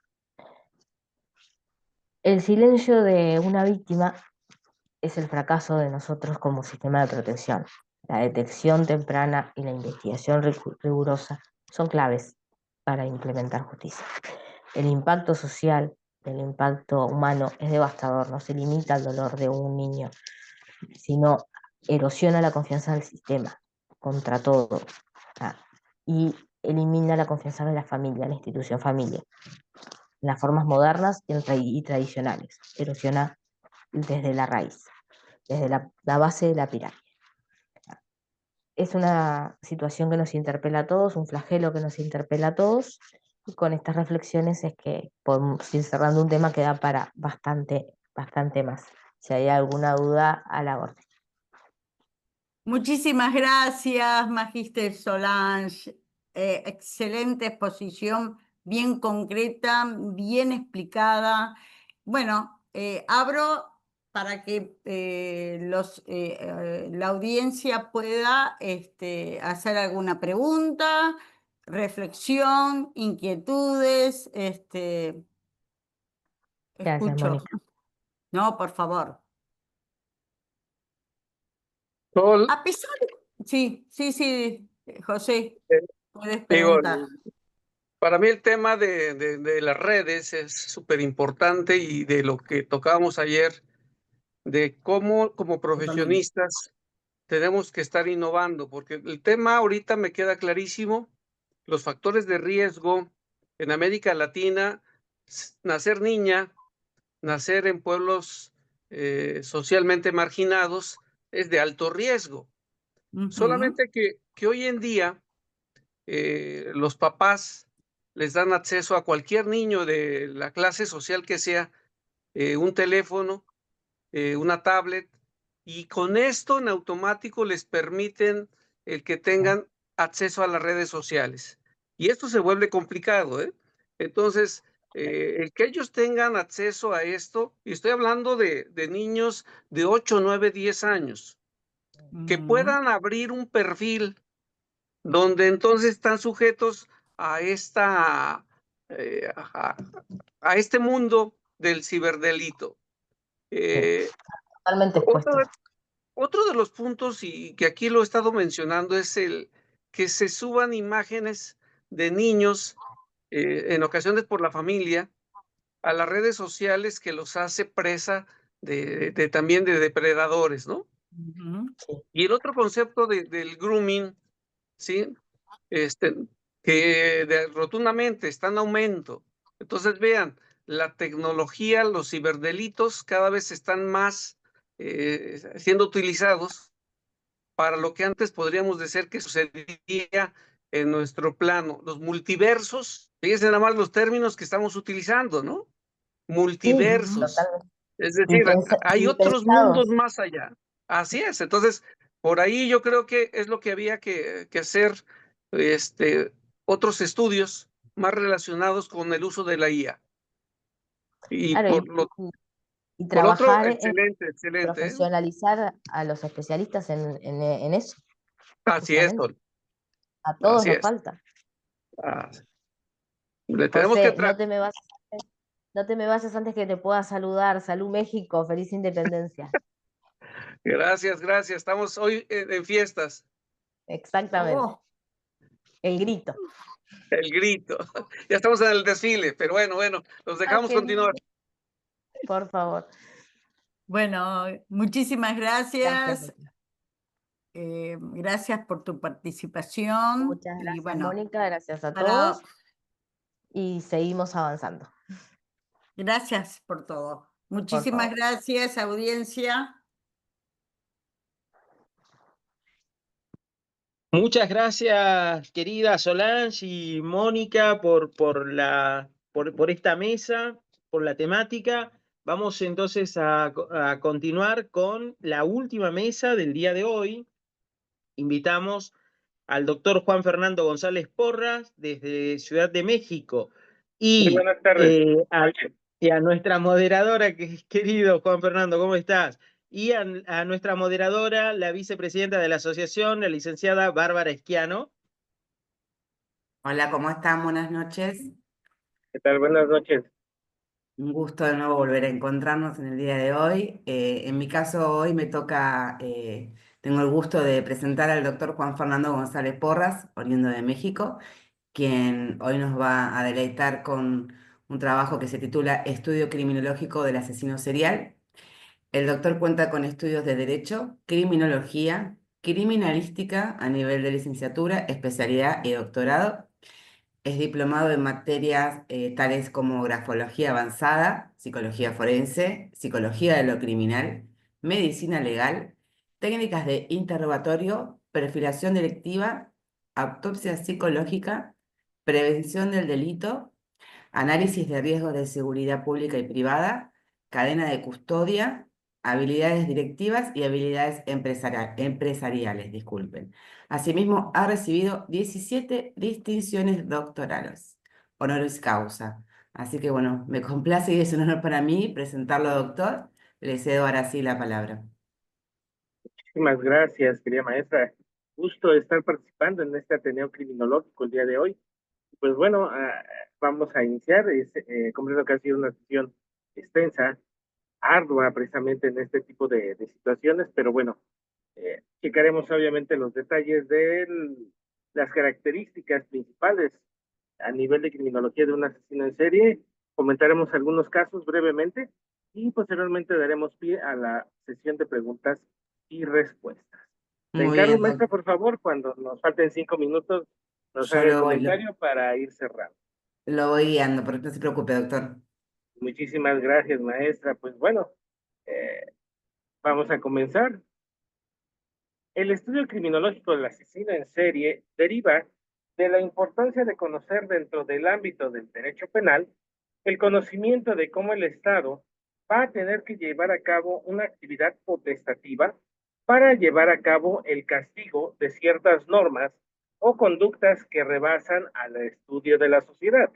F: El silencio de una víctima es el fracaso de nosotros como sistema de protección. La detección temprana y la investigación rigurosa son claves para implementar justicia. El impacto social, el impacto humano es devastador, no se limita al dolor de un niño, sino erosiona la confianza del sistema contra todo, y elimina la confianza de la familia, la institución familia, en las formas modernas y tradicionales, erosiona desde la raíz, desde la base de la pirámide. Es una situación que nos interpela a todos, un flagelo que nos interpela a todos, y con estas reflexiones es que podemos ir cerrando un tema que da para bastante más. Si hay alguna duda, a la orden.
E: Muchísimas gracias, Magíster Solange. Excelente exposición, bien concreta, bien explicada. Bueno, abro para que la audiencia pueda hacer alguna pregunta, reflexión, inquietudes.
F: Gracias,
E: Escucho.
F: Mónica.
E: No, por favor.
G: Sol,
E: A pesar Sí, José, puedes
G: digo,
E: preguntar.
G: para mí el tema de las redes es súper importante, y de lo que tocábamos ayer, de cómo como profesionistas tenemos que estar innovando, porque el tema ahorita me queda clarísimo: los factores de riesgo en América Latina, nacer niña, nacer en pueblos socialmente marginados, es de alto riesgo.
E: Ujú.
G: Solamente que hoy en día los papás les dan acceso a cualquier niño de la clase social que sea, un teléfono, una tablet, y con esto en automático les permiten el que tengan acceso a las redes sociales. Y esto se vuelve complicado, ¿eh? Entonces, el que ellos tengan acceso a esto, y estoy hablando de niños de 8, 9, 10 años, que
E: Ujú.
G: puedan abrir un perfil donde entonces están sujetos a a este mundo del ciberdelito.
F: Totalmente
G: Otro,
F: expuesto.
G: otro de los puntos, y que aquí lo he estado mencionando, es el que se suban imágenes de niños, en ocasiones por la familia, a las redes sociales, que los hace presa también de depredadores, ¿no?
E: Ujú.
F: Sí.
G: Y el otro concepto del grooming, ¿sí? Este, que rotundamente está en aumento. Entonces, vean, la tecnología, los ciberdelitos cada vez están más siendo utilizados para lo que antes podríamos decir que sucedía en nuestro plano. Los multiversos, fíjense nada más los términos que estamos utilizando, ¿no?
F: Sí,
G: Multiversos.
F: totalmente.
G: Es decir, hay otros mundos
F: Impensados.
G: más allá. Así es. Entonces, por ahí yo creo que es lo que había que hacer, otros estudios más relacionados con el uso de la IA. Y
F: Claro, y
G: por otro,
F: trabajar en
G: excelente, ¿eh?
F: profesionalizar a los especialistas en eso,
G: Así es,
F: justamente.
G: Sol,
F: A todos
G: así
F: nos
G: es.
F: falta.
G: Ah, le tenemos que
F: José, no te me vayas antes que te pueda saludar. Salud México, feliz independencia.
G: Gracias, gracias. Estamos hoy en fiestas.
F: Exactamente.
E: Oh,
F: El grito.
G: El grito. Ya estamos en el desfile, pero bueno, los
F: Ay,
G: dejamos
F: qué
G: continuar.
F: lindo. Por favor.
E: bueno, muchísimas
F: Gracias,
E: gracias.
F: Mónica.
E: Gracias por tu participación.
F: Muchas
E: Y
F: gracias,
E: bueno,
F: Mónica. Gracias a
E: para,
F: todos. Y seguimos avanzando.
E: gracias por todo.
F: Por
E: Muchísimas
F: favor.
E: gracias, audiencia.
A: Muchas gracias, querida Solange y Mónica, por esta mesa, por la temática. Vamos entonces a continuar con la última mesa del día de hoy. Invitamos al doctor Juan Fernando González Porras desde Ciudad de México
G: Muy
A: y,
G: buenas tardes.
A: y a nuestra moderadora, que es querido Juan Fernando, ¿cómo estás? Y a nuestra moderadora, la vicepresidenta de la asociación, la licenciada Bárbara Esquiano.
H: Hola, ¿cómo están? Buenas noches.
G: ¿Qué tal? Buenas noches.
H: Un gusto de nuevo volver a encontrarnos en el día de hoy. En mi caso, hoy me toca Tengo el gusto de presentar al doctor Juan Fernando González Porras, oriundo de México, quien hoy nos va a deleitar con un trabajo que se titula Estudio Criminológico del Asesino Serial. El doctor cuenta con estudios de Derecho, Criminología, Criminalística a nivel de licenciatura, especialidad y doctorado. Es diplomado en materias tales como grafología avanzada, psicología forense, psicología de lo criminal, medicina legal, técnicas de interrogatorio, perfilación delictiva, autopsia psicológica, prevención del delito, análisis de riesgos de seguridad pública y privada, cadena de custodia, habilidades directivas y habilidades empresariales, disculpen. Asimismo, ha recibido 17 distinciones doctorales, honoris causa. Así que bueno, me complace y es un honor para mí presentarlo, doctor. Le cedo ahora sí la palabra.
I: Muchísimas gracias, querida maestra. Gusto estar participando en este Ateneo Criminológico el día de hoy. Pues bueno, vamos a iniciar. Comprendo que ha sido una sesión extensa, ardua precisamente en este tipo de situaciones, pero bueno, checaremos obviamente los detalles de las características principales a nivel de criminología de un asesino en serie. Comentaremos algunos casos brevemente y posteriormente daremos pie a la sesión de preguntas y respuestas. Te
H: Muy
I: encargo,
H: bien,
I: maestra, por favor, cuando nos falten 5 minutos, nos
H: yo
I: haga el
H: lo voy,
I: comentario para ir cerrando.
H: lo voy guiando, pero no se preocupe, doctor.
I: Muchísimas gracias, maestra. Pues bueno, vamos a comenzar. El estudio criminológico del asesino en serie deriva de la importancia de conocer dentro del ámbito del derecho penal el conocimiento de cómo el Estado va a tener que llevar a cabo una actividad potestativa para llevar a cabo el castigo de ciertas normas o conductas que rebasan al estudio de la sociedad.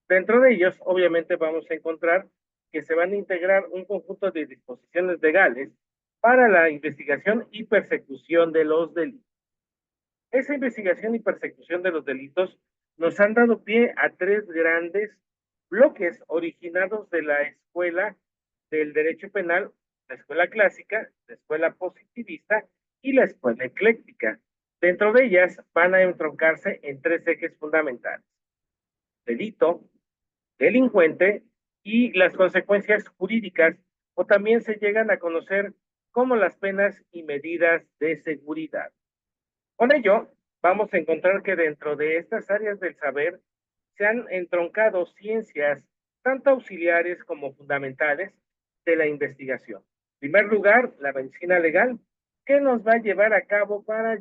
I: Dentro de ellos, obviamente, vamos a encontrar que se van a integrar un conjunto de disposiciones legales para la investigación y persecución de los delitos. Esa investigación y persecución de los delitos nos han dado pie a 3 grandes bloques originados de la escuela del derecho penal, la escuela clásica, la escuela positivista y la escuela ecléctica. Dentro de ellas van a entroncarse en 3 ejes fundamentales: delito, delincuente y las consecuencias jurídicas, o también se llegan a conocer como las penas y medidas de seguridad. Con ello, vamos a encontrar que dentro de estas áreas del saber se han entroncado ciencias tanto auxiliares como fundamentales de la investigación. En primer lugar, la medicina legal, que nos va a llevar a cabo para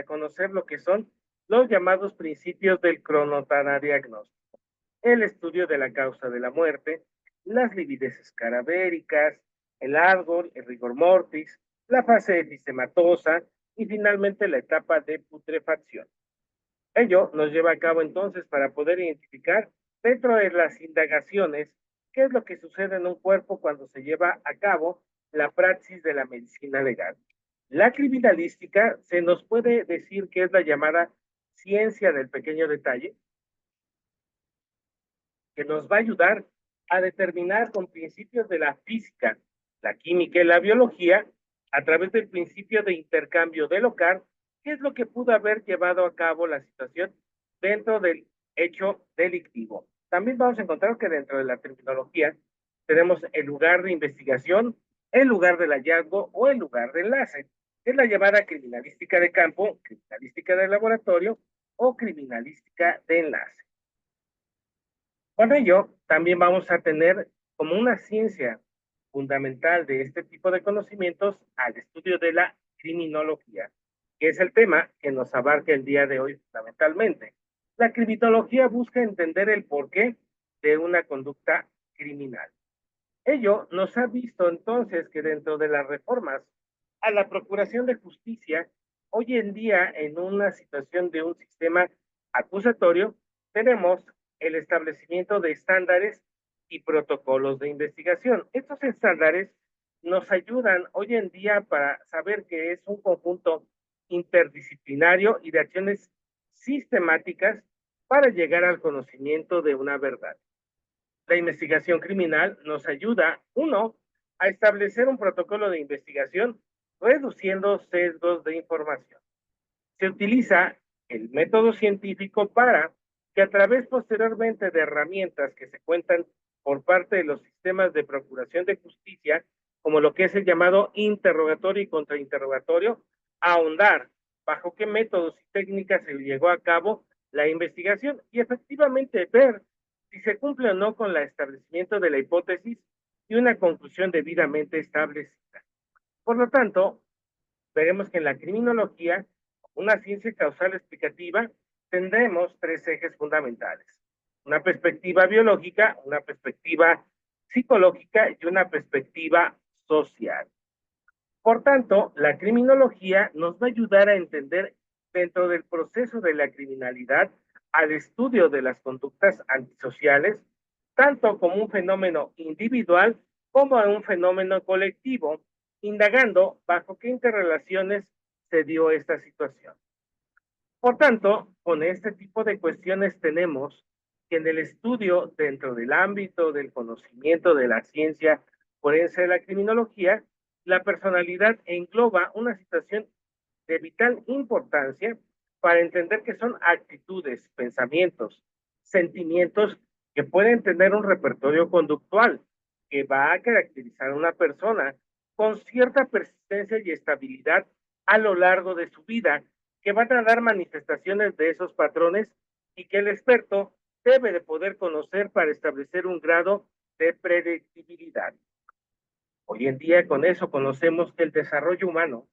I: conocer lo que son los llamados principios del cronotadiagnóstico, el estudio de la causa de la muerte, las livideces cadavéricas, el árbol, el rigor mortis, la fase episematosa y finalmente la etapa de putrefacción. Ello nos lleva a cabo entonces para poder identificar dentro de las indagaciones qué es lo que sucede en un cuerpo cuando se lleva a cabo la praxis de la medicina legal. La criminalística se nos puede decir que es la llamada ciencia del pequeño detalle, que nos va a ayudar a determinar con principios de la física, la química y la biología, a través del principio de intercambio de local, qué es lo que pudo haber llevado a cabo la situación dentro del hecho delictivo. También vamos a encontrar que dentro de la terminología tenemos el lugar de investigación, el lugar del hallazgo o el lugar de enlace, que es la llamada criminalística de campo, criminalística de laboratorio o criminalística de enlace. Con ello, también vamos a tener como una ciencia fundamental de este tipo de conocimientos al estudio de la criminología, que es el tema que nos abarca el día de hoy fundamentalmente. La criminología busca entender el porqué de una conducta criminal. Ello nos ha visto entonces que dentro de las reformas a la Procuración de Justicia, hoy en día en una situación de un sistema acusatorio, tenemos el establecimiento de estándares y protocolos de investigación. Estos estándares nos ayudan hoy en día para saber que es un conjunto interdisciplinario y de acciones sistemáticas para llegar al conocimiento de una verdad. La investigación criminal nos ayuda, uno, a establecer un protocolo de investigación reduciendo sesgos de información. Se utiliza el método científico para que a través posteriormente de herramientas que se cuentan por parte de los sistemas de procuración de justicia, como lo que es el llamado interrogatorio y contrainterrogatorio, ahondar bajo qué métodos y técnicas se llegó a cabo la investigación y efectivamente ver si se cumple o no con el establecimiento de la hipótesis y una conclusión debidamente establecida. Por lo tanto, veremos que en la criminología, una ciencia causal explicativa, tendremos tres ejes fundamentales: una perspectiva biológica, una perspectiva psicológica y una perspectiva social. Por tanto, la criminología nos va a ayudar a entender dentro del proceso de la criminalidad al estudio de las conductas antisociales, tanto como un fenómeno individual como un fenómeno colectivo, indagando bajo qué interrelaciones se dio esta situación. Por tanto, con este tipo de cuestiones tenemos que en el estudio dentro del ámbito del conocimiento de la ciencia forense de la criminología, la personalidad engloba una situación de vital importancia para entender que son actitudes, pensamientos, sentimientos que pueden tener un repertorio conductual que va a caracterizar a una persona con cierta persistencia y estabilidad a lo largo de su vida, que van a dar manifestaciones de esos patrones y que el experto debe de poder conocer para establecer un grado de predictibilidad. Hoy en día con eso conocemos que el desarrollo humano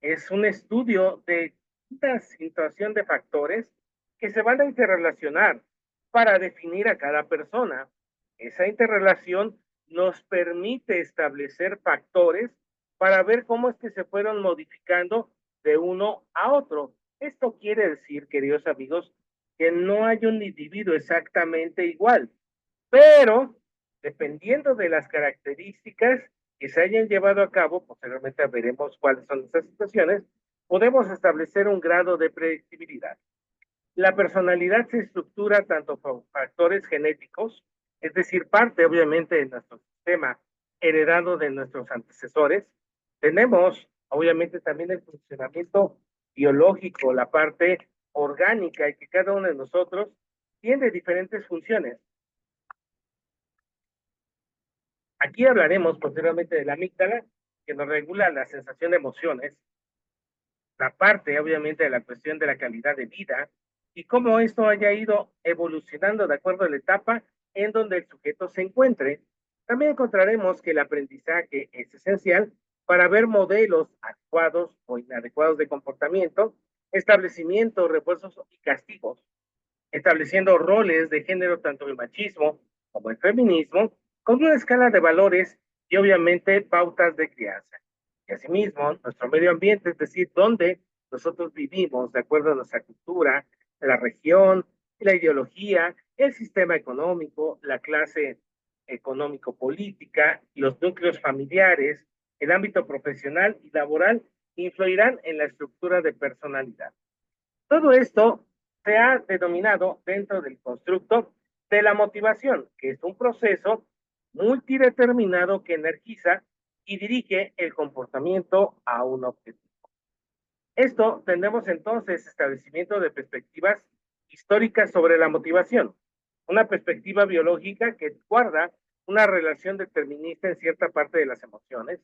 I: es un estudio de una situación de factores que se van a interrelacionar para definir a cada persona. Esa interrelación nos permite establecer factores para ver cómo es que se fueron modificando de uno a otro. Esto quiere decir, queridos amigos, que no hay un individuo exactamente igual, pero dependiendo de las características que se hayan llevado a cabo, posteriormente veremos cuáles son esas situaciones, podemos establecer un grado de predictibilidad. La personalidad se estructura tanto por factores genéticos, es decir, parte obviamente de nuestro sistema heredado de nuestros antecesores. Tenemos obviamente también el funcionamiento biológico, la parte orgánica, y que cada uno de nosotros tiene diferentes funciones. Aquí hablaremos posteriormente de la amígdala, que nos regula la sensación de emociones, la parte obviamente de la cuestión de la calidad de vida y cómo esto haya ido evolucionando de acuerdo a la etapa en donde el sujeto se encuentre. También encontraremos que el aprendizaje es esencial para ver modelos adecuados o inadecuados de comportamiento, establecimiento, refuerzos y castigos, estableciendo roles de género, tanto el machismo como el feminismo, con una escala de valores y obviamente pautas de crianza. Y asimismo, nuestro medio ambiente, es decir, donde nosotros vivimos, de acuerdo a nuestra cultura, la región, la ideología, el sistema económico, la clase económico-política, los núcleos familiares, el ámbito profesional y laboral, influirán en la estructura de personalidad. Todo esto se ha denominado dentro del constructo de la motivación, que es un proceso multideterminado que energiza y dirige el comportamiento a un objetivo. Esto tenemos entonces establecimiento de perspectivas históricas sobre la motivación, una perspectiva biológica que guarda una relación determinista en cierta parte de las emociones,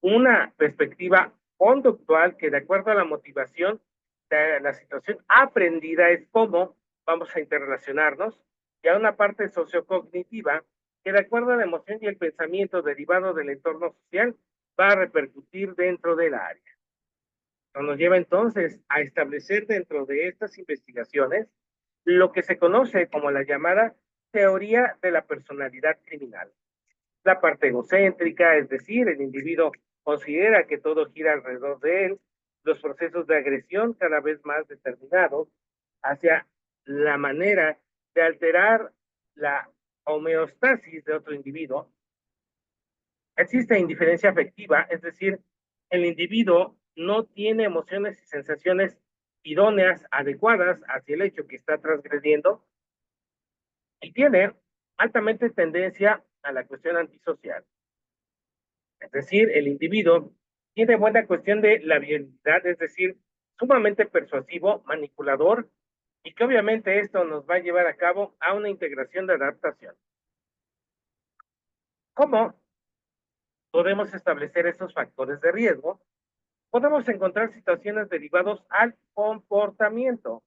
I: una perspectiva conductual que de acuerdo a la motivación de la situación aprendida es cómo vamos a interrelacionarnos, y a una parte sociocognitiva que de acuerdo a la emoción y el pensamiento derivado del entorno social va a repercutir dentro del área. Esto nos lleva entonces a establecer dentro de estas investigaciones lo que se conoce como la llamada teoría de la personalidad criminal. La parte egocéntrica, es decir, el individuo considera que todo gira alrededor de él, los procesos de agresión cada vez más determinados hacia la manera de alterar la homeostasis de otro individuo. Existe indiferencia afectiva, es decir, el individuo no tiene emociones y sensaciones idóneas, adecuadas hacia el hecho que está transgrediendo, y tiene altamente tendencia a la cuestión antisocial. Es decir, el individuo tiene buena cuestión de la viabilidad, es decir, sumamente persuasivo, manipulador, y que obviamente esto nos va a llevar a cabo a una integración de adaptación. ¿Cómo podemos establecer estos factores de riesgo? Podemos encontrar situaciones derivadas al comportamiento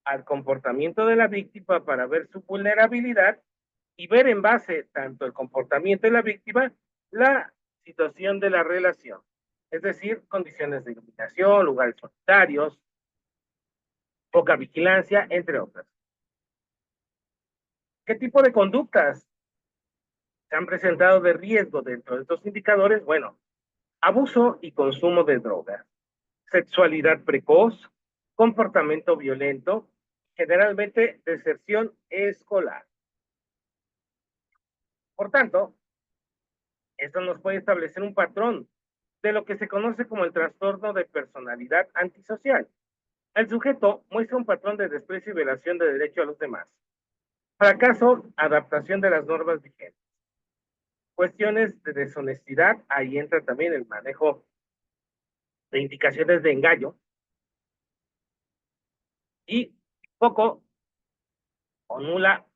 I: de la víctima para ver su vulnerabilidad y ver en base tanto el comportamiento de la víctima la situación de la relación, es decir, condiciones de iluminación, lugares solitarios, poca vigilancia, entre otras. ¿Qué tipo de conductas se han presentado de riesgo dentro de estos indicadores? Bueno, abuso y consumo de drogas, sexualidad precoz, comportamiento violento, generalmente deserción escolar. Por tanto, esto nos puede establecer un patrón de lo que se conoce como el trastorno de personalidad antisocial. El sujeto muestra un patrón de desprecio y violación de derecho a los demás. Fracaso, adaptación de las normas vigentes. Cuestiones de deshonestidad, ahí entra también el manejo de indicaciones de engaño. Y poco o nula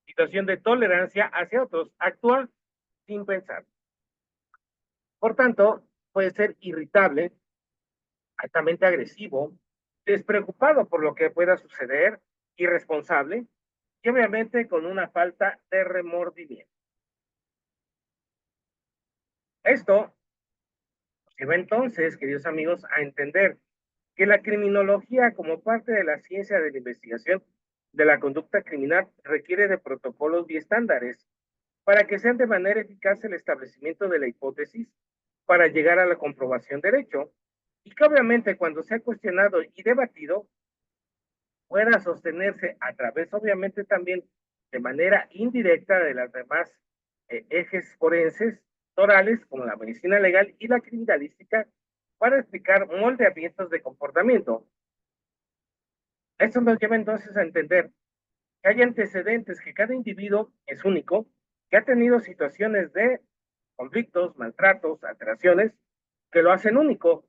I: situación de tolerancia hacia otros, actuar sin pensar. Por tanto, puede ser irritable, altamente agresivo, despreocupado por lo que pueda suceder, irresponsable y obviamente con una falta de remordimiento. Esto nos lleva entonces, queridos amigos, a entender que la criminología como parte de la ciencia de la investigación de la conducta criminal requiere de protocolos y estándares para que sean de manera eficaz el establecimiento de la hipótesis para llegar a la comprobación del hecho, y que obviamente cuando sea cuestionado y debatido pueda sostenerse a través obviamente también de manera indirecta de las demás ejes forenses, orales, como la medicina legal y la criminalística, para explicar moldeamientos de comportamiento. Esto nos lleva entonces a entender que hay antecedentes, que cada individuo es único, que ha tenido situaciones de conflictos, maltratos, alteraciones, que lo hacen único,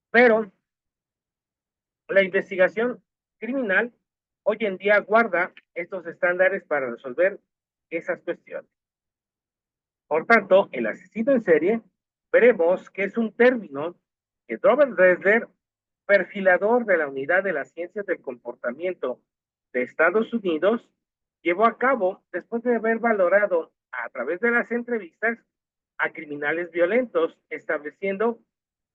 I: pero la investigación criminal hoy en día guarda estos estándares para resolver esas cuestiones. Por tanto, el asesino en serie, veremos que es un término que Robert Ressler, perfilador de la Unidad de las Ciencias del Comportamiento de Estados Unidos, llevó a cabo después de haber valorado a través de las entrevistas a criminales violentos, estableciendo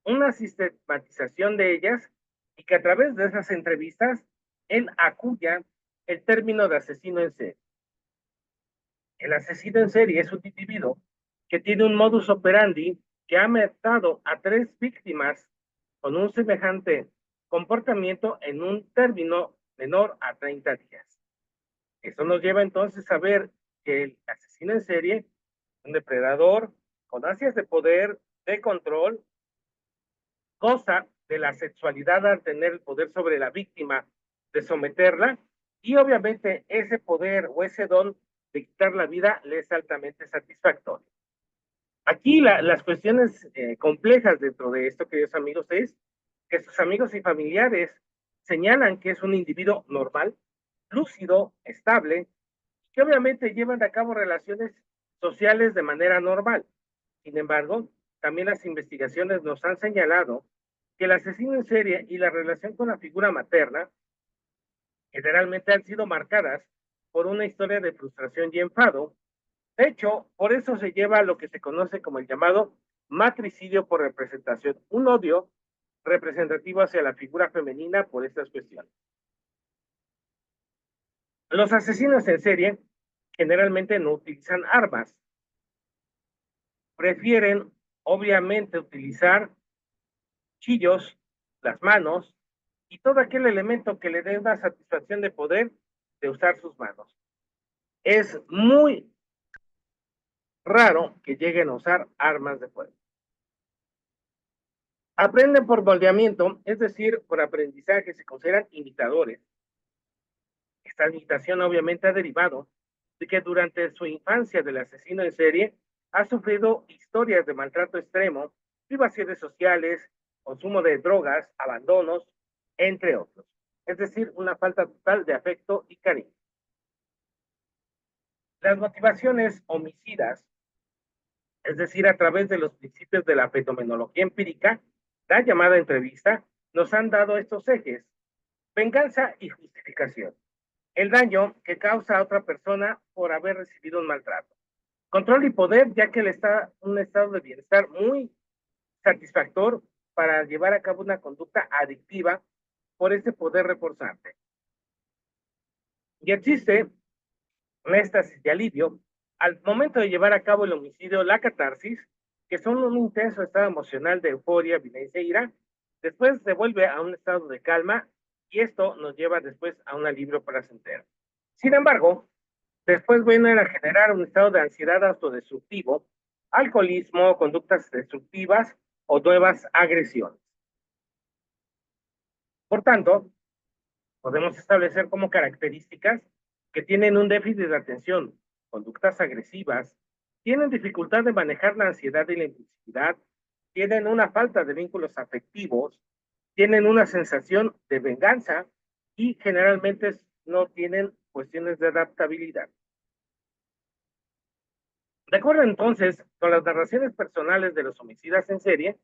I: una sistematización de ellas y que a través de esas entrevistas él acuña el término de asesino en serie. El asesino en serie es un individuo que tiene un modus operandi que ha matado a 3 víctimas con un semejante comportamiento en un término menor a 30 días. Eso nos lleva entonces a ver que el asesino en serie es un depredador con ansias de poder, de control, goza de la sexualidad al tener el poder sobre la víctima, de someterla, y obviamente ese poder o ese don de quitar la vida le es altamente satisfactorio. Aquí las cuestiones complejas dentro de esto, queridos amigos, es que sus amigos y familiares señalan que es un individuo normal, lúcido, estable, que obviamente llevan a cabo relaciones sociales de manera normal. Sin embargo, también las investigaciones nos han señalado que el asesino en serie y la relación con la figura materna generalmente han sido marcadas por una historia de frustración y enfado. De hecho, por eso se lleva a lo que se conoce como el llamado matricidio por representación, un odio representativo hacia la figura femenina por estas cuestiones. Los asesinos en serie generalmente no utilizan armas, prefieren obviamente utilizar cuchillos, las manos y todo aquel elemento que le dé una satisfacción de poder de usar sus manos. Es muy raro que lleguen a usar armas de fuego. Aprenden por moldeamiento, es decir, por aprendizaje, se consideran imitadores. Esta imitación obviamente ha derivado de que durante su infancia del asesino en serie ha sufrido historias de maltrato extremo privaciones sociales, consumo de drogas, abandonos, entre otros. Es decir, una falta total de afecto y cariño. Las motivaciones homicidas, es decir, a través de los principios de la fenomenología empírica, la llamada entrevista, nos han dado estos ejes: venganza y justificación, el daño que causa a otra persona por haber recibido un maltrato, control y poder, ya que un estado de bienestar muy satisfactor para llevar a cabo una conducta adictiva por ese poder reforzante. Y existe un éxtasis de alivio al momento de llevar a cabo el homicidio, la catarsis, que son un intenso estado emocional de euforia, violencia e ira. Después se vuelve a un estado de calma y esto nos lleva después a un alivio placentero. Sin embargo, después vienen a generar un estado de ansiedad autodestructivo, alcoholismo, conductas destructivas o nuevas agresiones. Por tanto, podemos establecer como características que tienen un déficit de atención, conductas agresivas, tienen dificultad de manejar la ansiedad y la impulsividad, tienen una falta de vínculos afectivos, tienen una sensación de venganza y generalmente no tienen cuestiones de adaptabilidad. De acuerdo entonces con las narraciones personales de los homicidas en serie,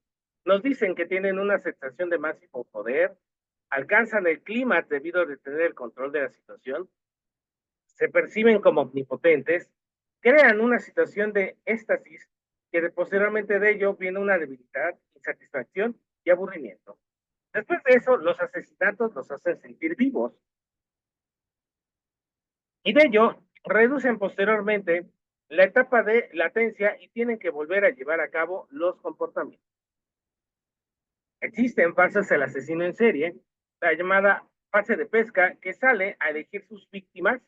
I: nos dicen que tienen una sensación de máximo poder, alcanzan el clímax debido a tener el control de la situación, se perciben como omnipotentes, crean una situación de éxtasis que posteriormente de ello viene una debilidad, insatisfacción y aburrimiento. Después de eso, los asesinatos los hacen sentir vivos. Y de ello, reducen posteriormente la etapa de latencia y tienen que volver a llevar a cabo los comportamientos. Existen fases del asesino en serie, la llamada fase de pesca, que sale a elegir sus víctimas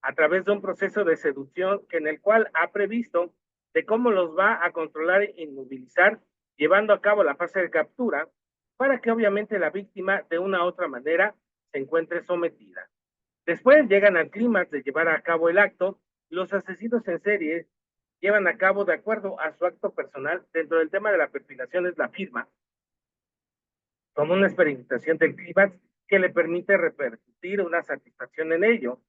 I: a través de un proceso de seducción en el cual ha previsto de cómo los va a controlar e inmovilizar, llevando a cabo la fase de captura, para que obviamente la víctima de una u otra manera se encuentre sometida. Después llegan al clímax de llevar a cabo el acto. Los asesinos en serie llevan a cabo de acuerdo a su acto personal. Dentro del tema de la perfilación es la firma, como una experimentación del clímax que le permite repercutir una satisfacción en ello.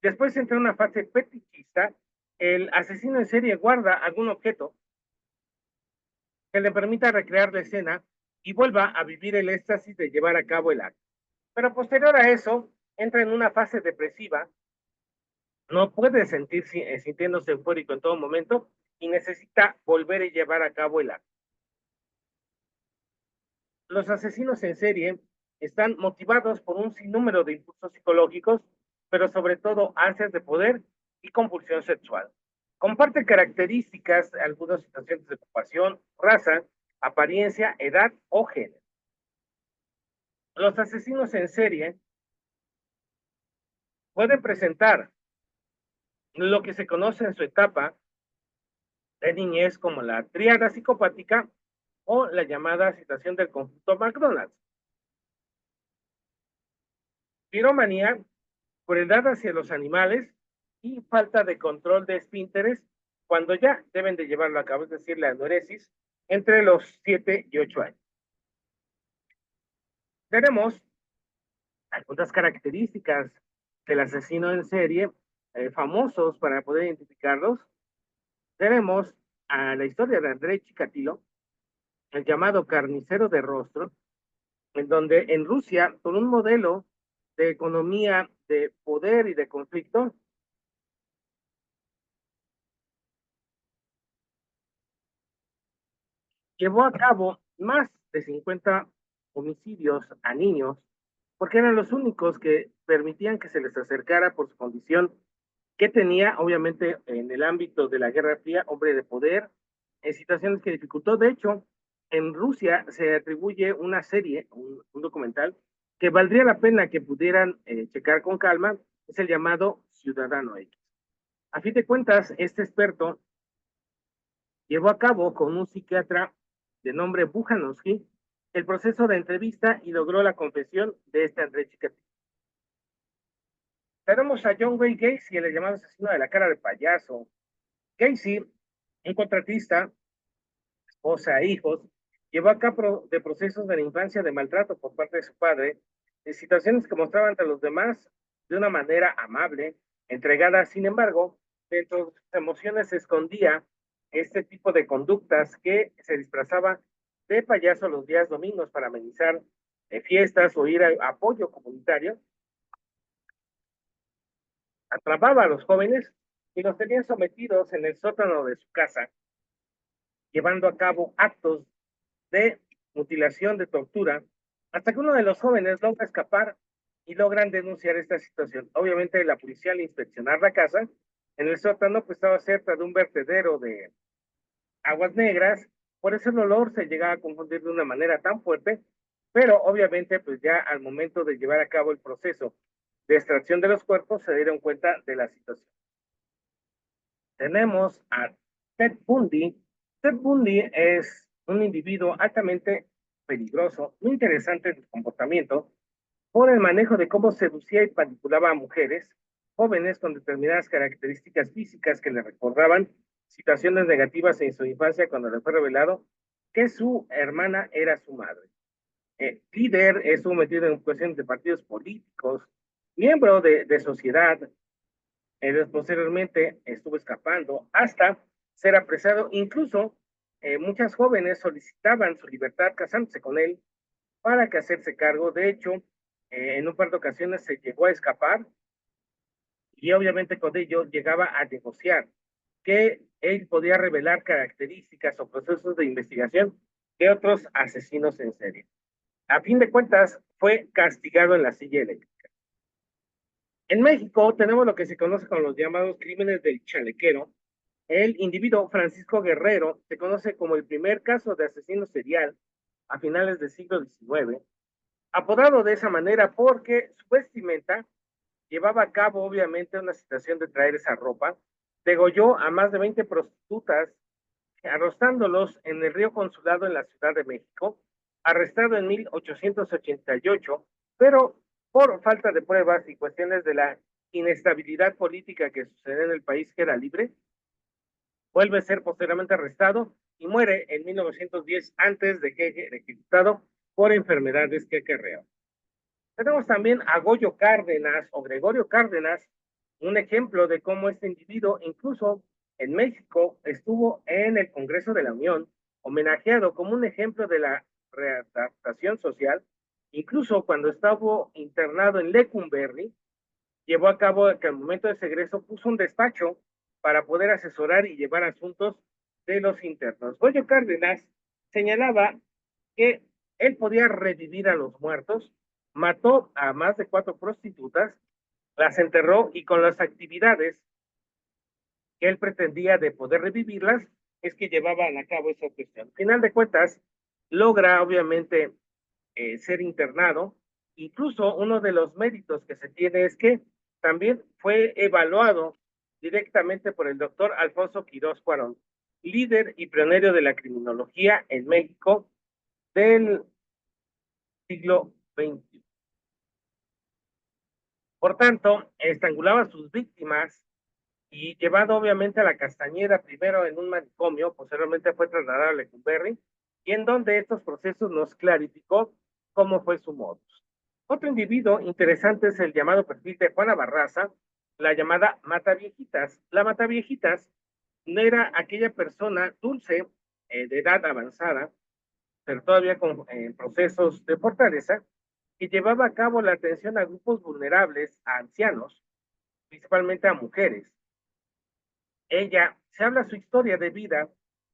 I: Después entra una fase fetichista. El asesino en serie guarda algún objeto que le permita recrear la escena y vuelva a vivir el éxtasis de llevar a cabo el acto. Pero posterior a eso, entra en una fase depresiva, no puede sintiéndose eufórico en todo momento y necesita volver a llevar a cabo el acto. Los asesinos en serie están motivados por un sinnúmero de impulsos psicológicos, pero sobre todo ansias de poder y compulsión sexual. Comparte características, algunas situaciones de ocupación, raza, apariencia, edad o género. Los asesinos en serie pueden presentar lo que se conoce en su etapa de niñez como la tríada psicopática o la llamada situación del conjunto McDonald's. Piromanía, crueldad hacia los animales y falta de control de esfínteres cuando ya deben de llevarlo a cabo, es decir, la anuresis, entre los 7 y 8 años. Tenemos algunas características del asesino en serie famosos para poder identificarlos. Tenemos a la historia de Andrei Chikatilo, el llamado carnicero de rostro, en donde en Rusia, con un modelo de economía de poder y de conflicto, llevó a cabo más de 50 homicidios a niños, porque eran los únicos que permitían que se les acercara por su condición que tenía, obviamente, en el ámbito de la Guerra Fría, hombre de poder, en situaciones que dificultó. De hecho, en Rusia se atribuye una serie, un documental, que valdría la pena que pudieran checar con calma, es el llamado Ciudadano X. A fin de cuentas, este experto llevó a cabo con un psiquiatra de nombre Bujanowski el proceso de entrevista y logró la confesión de este Andrei Chikatilo. Tenemos a John Wayne Gacy, el llamado asesino de la cara de payaso. Gacy, un contratista, esposa e hijos, llevó a cabo de procesos de la infancia de maltrato por parte de su padre, en situaciones que mostraba ante los demás de una manera amable, entregada. Sin embargo, dentro de sus emociones se escondía este tipo de conductas, que se disfrazaba de payaso los días domingos para amenizar fiestas o ir a apoyo comunitario. Atrapaba a los jóvenes y los tenía sometidos en el sótano de su casa, llevando a cabo actos de mutilación, de tortura, hasta que uno de los jóvenes logra escapar y logran denunciar esta situación. Obviamente la policía, al inspeccionar la casa, en el sótano pues estaba cerca de un vertedero de aguas negras, por eso el olor se llegaba a confundir de una manera tan fuerte, pero obviamente pues ya al momento de llevar a cabo el proceso de extracción de los cuerpos se dieron cuenta de la situación. Tenemos a Ted Bundy. Ted Bundy es un individuo altamente peligroso, muy interesante en su comportamiento, por el manejo de cómo seducía y manipulaba a mujeres jóvenes con determinadas características físicas que le recordaban situaciones negativas en su infancia, cuando le fue revelado que su hermana era su madre. Líder, estuvo metido en cuestiones de partidos políticos, miembro de sociedad. Posteriormente estuvo escapando hasta ser apresado. Incluso muchas jóvenes solicitaban su libertad casándose con él para que hacerse cargo. De hecho, en un par de ocasiones se llegó a escapar y obviamente con ello llegaba a negociar que él podía revelar características o procesos de investigación de otros asesinos en serie. A fin de cuentas, fue castigado en la silla eléctrica. En México tenemos lo que se conoce como los llamados crímenes del chalequero. El individuo Francisco Guerrero se conoce como el primer caso de asesino serial a finales del siglo XIX, apodado de esa manera porque su vestimenta llevaba a cabo obviamente una situación de traer esa ropa. Degolló a más de 20 prostitutas, arrostándolos en el río Consulado en la Ciudad de México, arrestado en 1888, pero por falta de pruebas y cuestiones de la inestabilidad política que sucede en el país, que era libre, vuelve a ser posteriormente arrestado y muere en 1910 antes de que ejecutado por enfermedades que acarreó. Tenemos también a Goyo Cárdenas o Gregorio Cárdenas, un ejemplo de cómo este individuo, incluso en México, estuvo en el Congreso de la Unión, homenajeado como un ejemplo de la readaptación social. Incluso cuando estaba internado en Lecumberri, llevó a cabo que al momento de su egreso puso un despacho para poder asesorar y llevar asuntos de los internos. Goyo Cárdenas señalaba que él podía revivir a los muertos, mató a más de 4 prostitutas, las enterró y con las actividades que él pretendía de poder revivirlas es que llevaban a cabo esa cuestión. Al final de cuentas, logra obviamente ser internado. Incluso uno de los méritos que se tiene es que también fue evaluado directamente por el doctor Alfonso Quirós Cuarón, líder y pionero de la criminología en México del siglo XX. Por tanto, estrangulaba a sus víctimas y llevado obviamente a la Castañeda, primero en un manicomio, posteriormente fue trasladado a Lecumberri, y en donde estos procesos nos clarificó cómo fue su modus. Otro individuo interesante es el llamado perfil de Juana Barraza, la llamada Mataviejitas. La Mataviejitas no era aquella persona dulce, de edad avanzada, pero todavía con procesos de fortaleza, que llevaba a cabo la atención a grupos vulnerables, a ancianos, principalmente a mujeres. Ella se habla su historia de vida,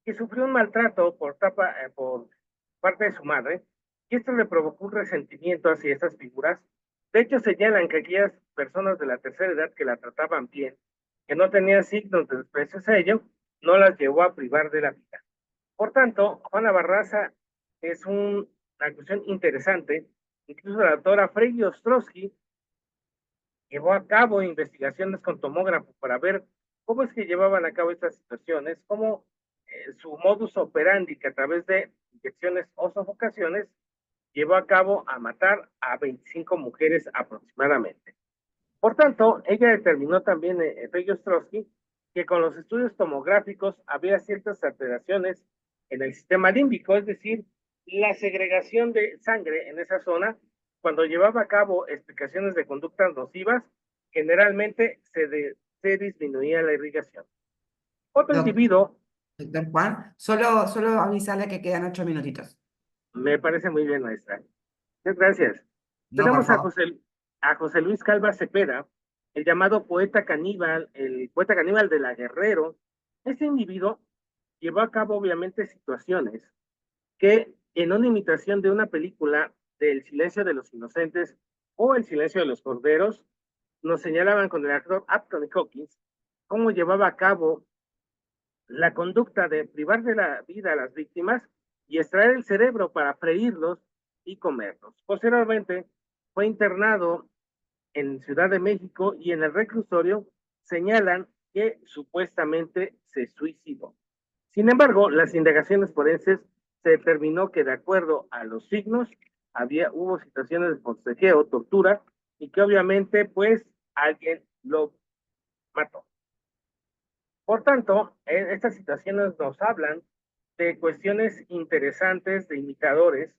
I: que sufrió un maltrato por parte de su madre, y esto le provocó un resentimiento hacia estas figuras. De hecho, señalan que aquellas personas de la tercera edad que la trataban bien, que no tenían signos de desprecio a ello, no las llevó a privar de la vida. Por tanto, Juana Barraza es una cuestión interesante. Incluso la doctora Frey Ostrowski llevó a cabo investigaciones con tomógrafo para ver cómo es que llevaban a cabo estas situaciones, cómo su modus operandi, que a través de inyecciones o sofocaciones llevó a cabo a matar a 25 mujeres aproximadamente. Por tanto, ella determinó también, Frey Ostrowski, que con los estudios tomográficos había ciertas alteraciones en el sistema límbico, es decir, la segregación de sangre en esa zona, cuando llevaba a cabo explicaciones de conductas nocivas, generalmente se disminuía la irrigación. Otro individuo,
H: Doctor Juan, solo avisarle que quedan 8 minutitos.
I: me parece muy bien, maestra. Muchas gracias.
H: No, por
I: Tenemos a
H: favor.
I: José Luis Calva Cepeda, el llamado poeta caníbal, el poeta caníbal de la Guerrero. Este individuo llevó a cabo obviamente situaciones que en una imitación de una película del Silencio de los Inocentes o El Silencio de los Corderos, nos señalaban con el actor Anthony Hopkins cómo llevaba a cabo la conducta de privar de la vida a las víctimas y extraer el cerebro para freírlos y comerlos. Posteriormente fue internado en Ciudad de México y en el reclusorio señalan que supuestamente se suicidó. Sin embargo, las indagaciones forenses se determinó que de acuerdo a los signos hubo situaciones de forcejeo, tortura y que obviamente pues alguien lo mató. Por tanto, estas situaciones nos hablan de cuestiones interesantes de imitadores.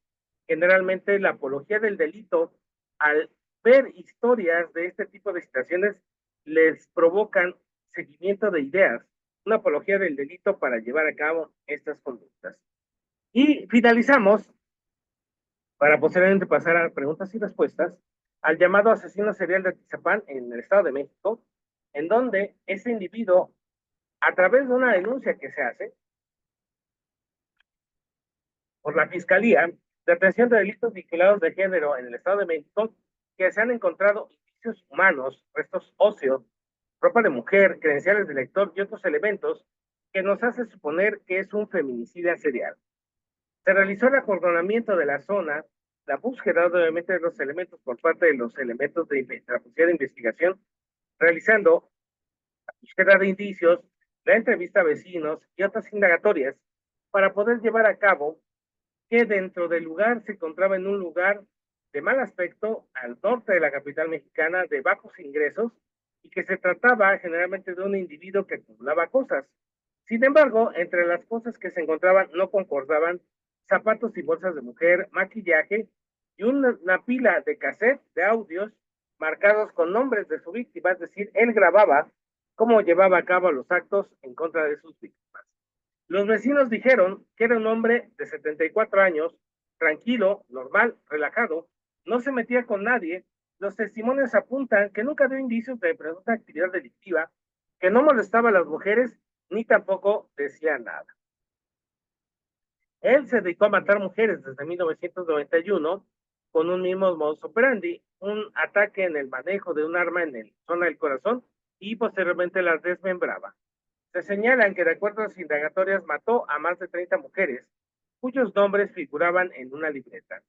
I: Generalmente la apología del delito, al ver historias de este tipo de situaciones, les provocan seguimiento de ideas, una apología del delito para llevar a cabo estas conductas. Y finalizamos, para posteriormente pasar a preguntas y respuestas, al llamado asesino serial de Atizapán en el Estado de México, en donde ese individuo, a través de una denuncia que se hace por la Fiscalía de Atención de Delitos Vinculados de Género en el Estado de México, que se han encontrado indicios humanos, restos óseos, ropa de mujer, credenciales de lector y otros elementos que nos hace suponer que es un feminicida serial. Se realizó el acordonamiento de la zona, la búsqueda obviamente de los elementos por parte de los elementos de la Policía de Investigación, realizando la búsqueda de indicios, la entrevista a vecinos y otras indagatorias para poder llevar a cabo que dentro del lugar se encontraba en un lugar de mal aspecto al norte de la capital mexicana, de bajos ingresos, y que se trataba generalmente de un individuo que acumulaba cosas. Sin embargo, entre las cosas que se encontraban no concordaban zapatos y bolsas de mujer, maquillaje y una pila de cassette de audios marcados con nombres de su víctima, es decir, él grababa cómo llevaba a cabo los actos en contra de sus víctimas. Los vecinos dijeron que era un hombre de 74 años, tranquilo, normal, relajado, no se metía con nadie. Los testimonios apuntan que nunca dio indicios de presunta actividad delictiva, que no molestaba a las mujeres ni tampoco decía nada. Él se dedicó a matar mujeres desde 1991 con un mismo modus operandi, un ataque en el manejo de un arma en la zona del corazón y posteriormente las desmembraba. Se señalan que de acuerdo a las indagatorias mató a más de 30 mujeres, cuyos nombres figuraban en una libreta.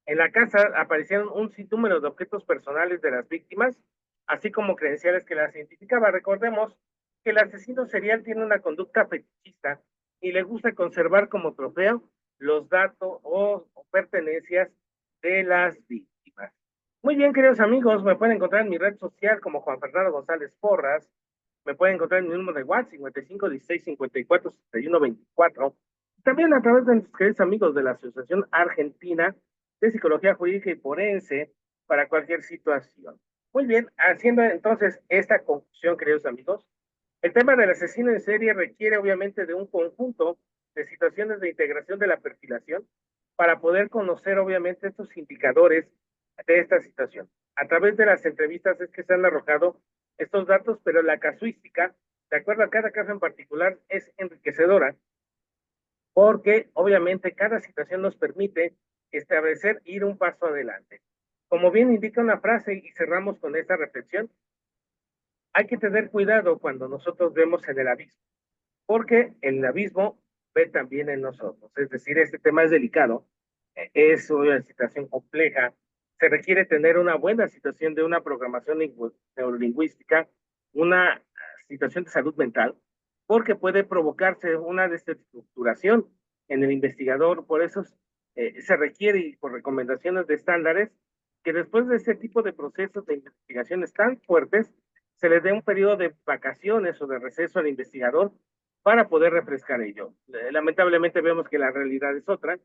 I: En la casa aparecieron un sinnúmero de objetos personales de las víctimas, así como credenciales que las identificaban. Recordemos que el asesino serial tiene una conducta fetichista y le gusta conservar como trofeo los datos o pertenencias de las víctimas. Muy bien, queridos amigos, me pueden encontrar en mi red social como Juan Fernando González Porras. Me pueden encontrar en mi número de WhatsApp, 55 16 54 61 24. También a través de nuestros queridos amigos de la Asociación Argentina de Psicología Jurídica y Forense para cualquier situación. Muy bien, haciendo entonces esta conclusión, queridos amigos, el tema del asesino en serie requiere obviamente de un conjunto de situaciones de integración de la perfilación para poder conocer obviamente estos indicadores de esta situación. A través de las entrevistas es que se han arrojado estos datos, pero la casuística, de acuerdo a cada caso en particular, es enriquecedora, porque obviamente cada situación nos permite establecer, ir un paso adelante. Como bien indica una frase, y cerramos con esta reflexión, hay que tener cuidado cuando nosotros vemos en el abismo, porque el abismo ve también en nosotros. Es decir, este tema es delicado, es una situación compleja, se requiere tener una buena situación de una programación neurolingüística, una situación de salud mental, porque puede provocarse una desestructuración en el investigador. Por eso se requiere, y por recomendaciones de estándares, que después de este tipo de procesos de investigaciones tan fuertes, se le dé un periodo de vacaciones o de receso al investigador para poder refrescar ello. Lamentablemente vemos que la realidad es otra,